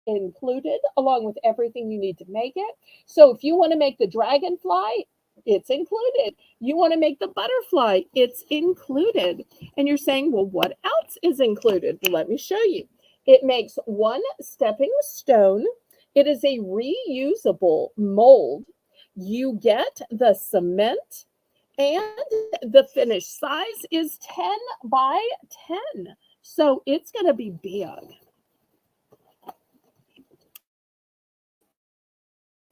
included along with everything you need to make it. So if you want to make the dragonfly, it's included. You want to make the butterfly, it's included. And you're saying, well, what else is included? Well, let me show you. It makes one stepping stone. It is a reusable mold. You get the cement, and the finished size is 10 by 10. So it's going to be big.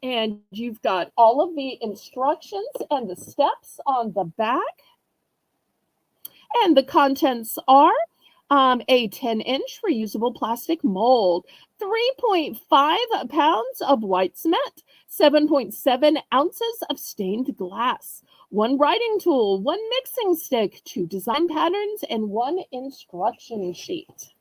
And you've got all of the instructions and the steps on the back. And the contents are a 10-inch reusable plastic mold, 3.5 pounds of white cement, 7.7 ounces of stained glass, one writing tool, one mixing stick, two design patterns, and one instruction sheet.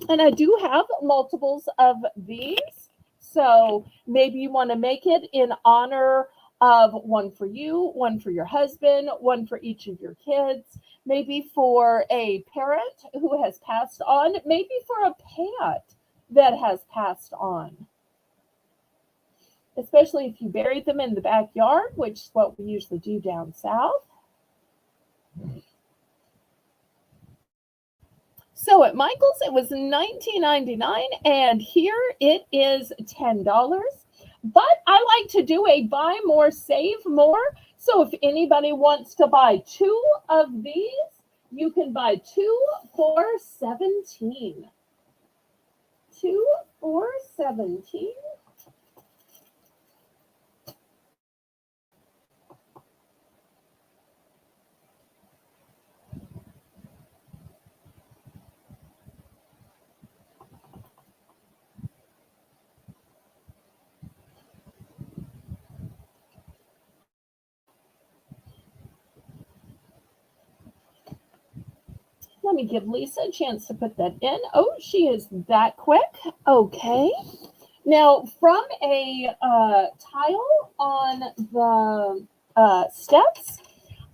And I do have multiples of these. So maybe you want to make it in honor of one for you, one for your husband, one for each of your kids, maybe for a parent who has passed on, maybe for a pet that has passed on. Especially if you buried them in the backyard, which is what we usually do down south. So at Michael's, it was $19.99, and here it is $10. But I like to do a buy more, save more. So if anybody wants to buy two of these, you can buy two for $17. Two for $17. Let me give Lisa a chance to put that in. Oh, she is that quick. Okay. Now, from a tile on the steps,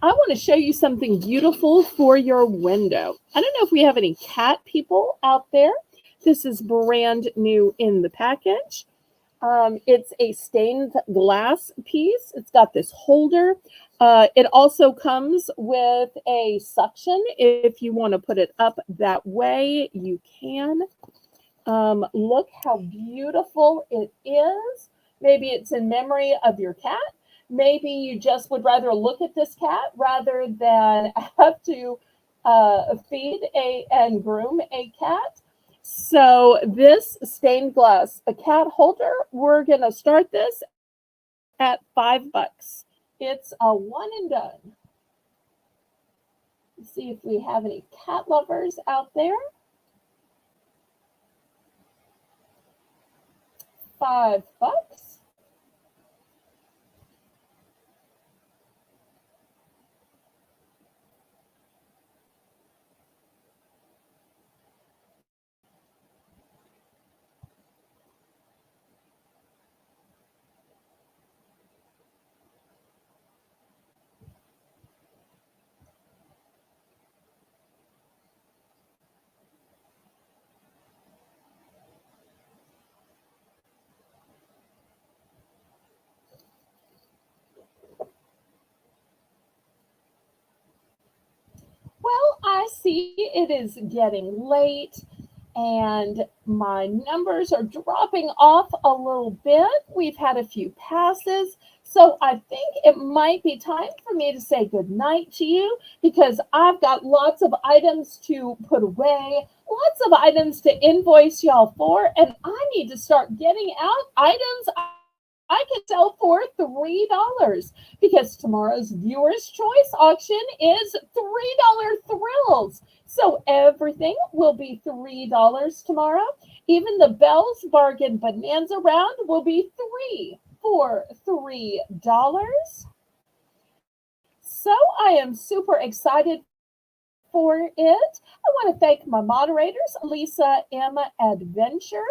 I want to show you something beautiful for your window. I don't know if we have any cat people out there. This is brand new in the package. It's a stained glass piece. It's got this holder. It also comes with a suction. If you want to put it up that way, you can. Look how beautiful it is. Maybe it's in memory of your cat. Maybe you just would rather look at this cat rather than have to feed and groom a cat. So this stained glass, a cat holder, we're going to start this at $5. It's a one and done. Let's see if we have any cat lovers out there. $5. it is getting late and my numbers are dropping off a little bit. We've had a few passes. So I think it might be time for me to say good night to you because I've got lots of items to put away, lots of items to invoice y'all for, and I need to start getting out items I can sell for $3 because tomorrow's viewers' choice auction is $3 thrills. So everything will be $3 tomorrow. Even the Belle's Bargain Bonanza round will be three for $3. So I am super excited for it. I want to thank my moderators, Lisa M. Adventure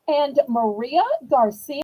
and Maria Garcia.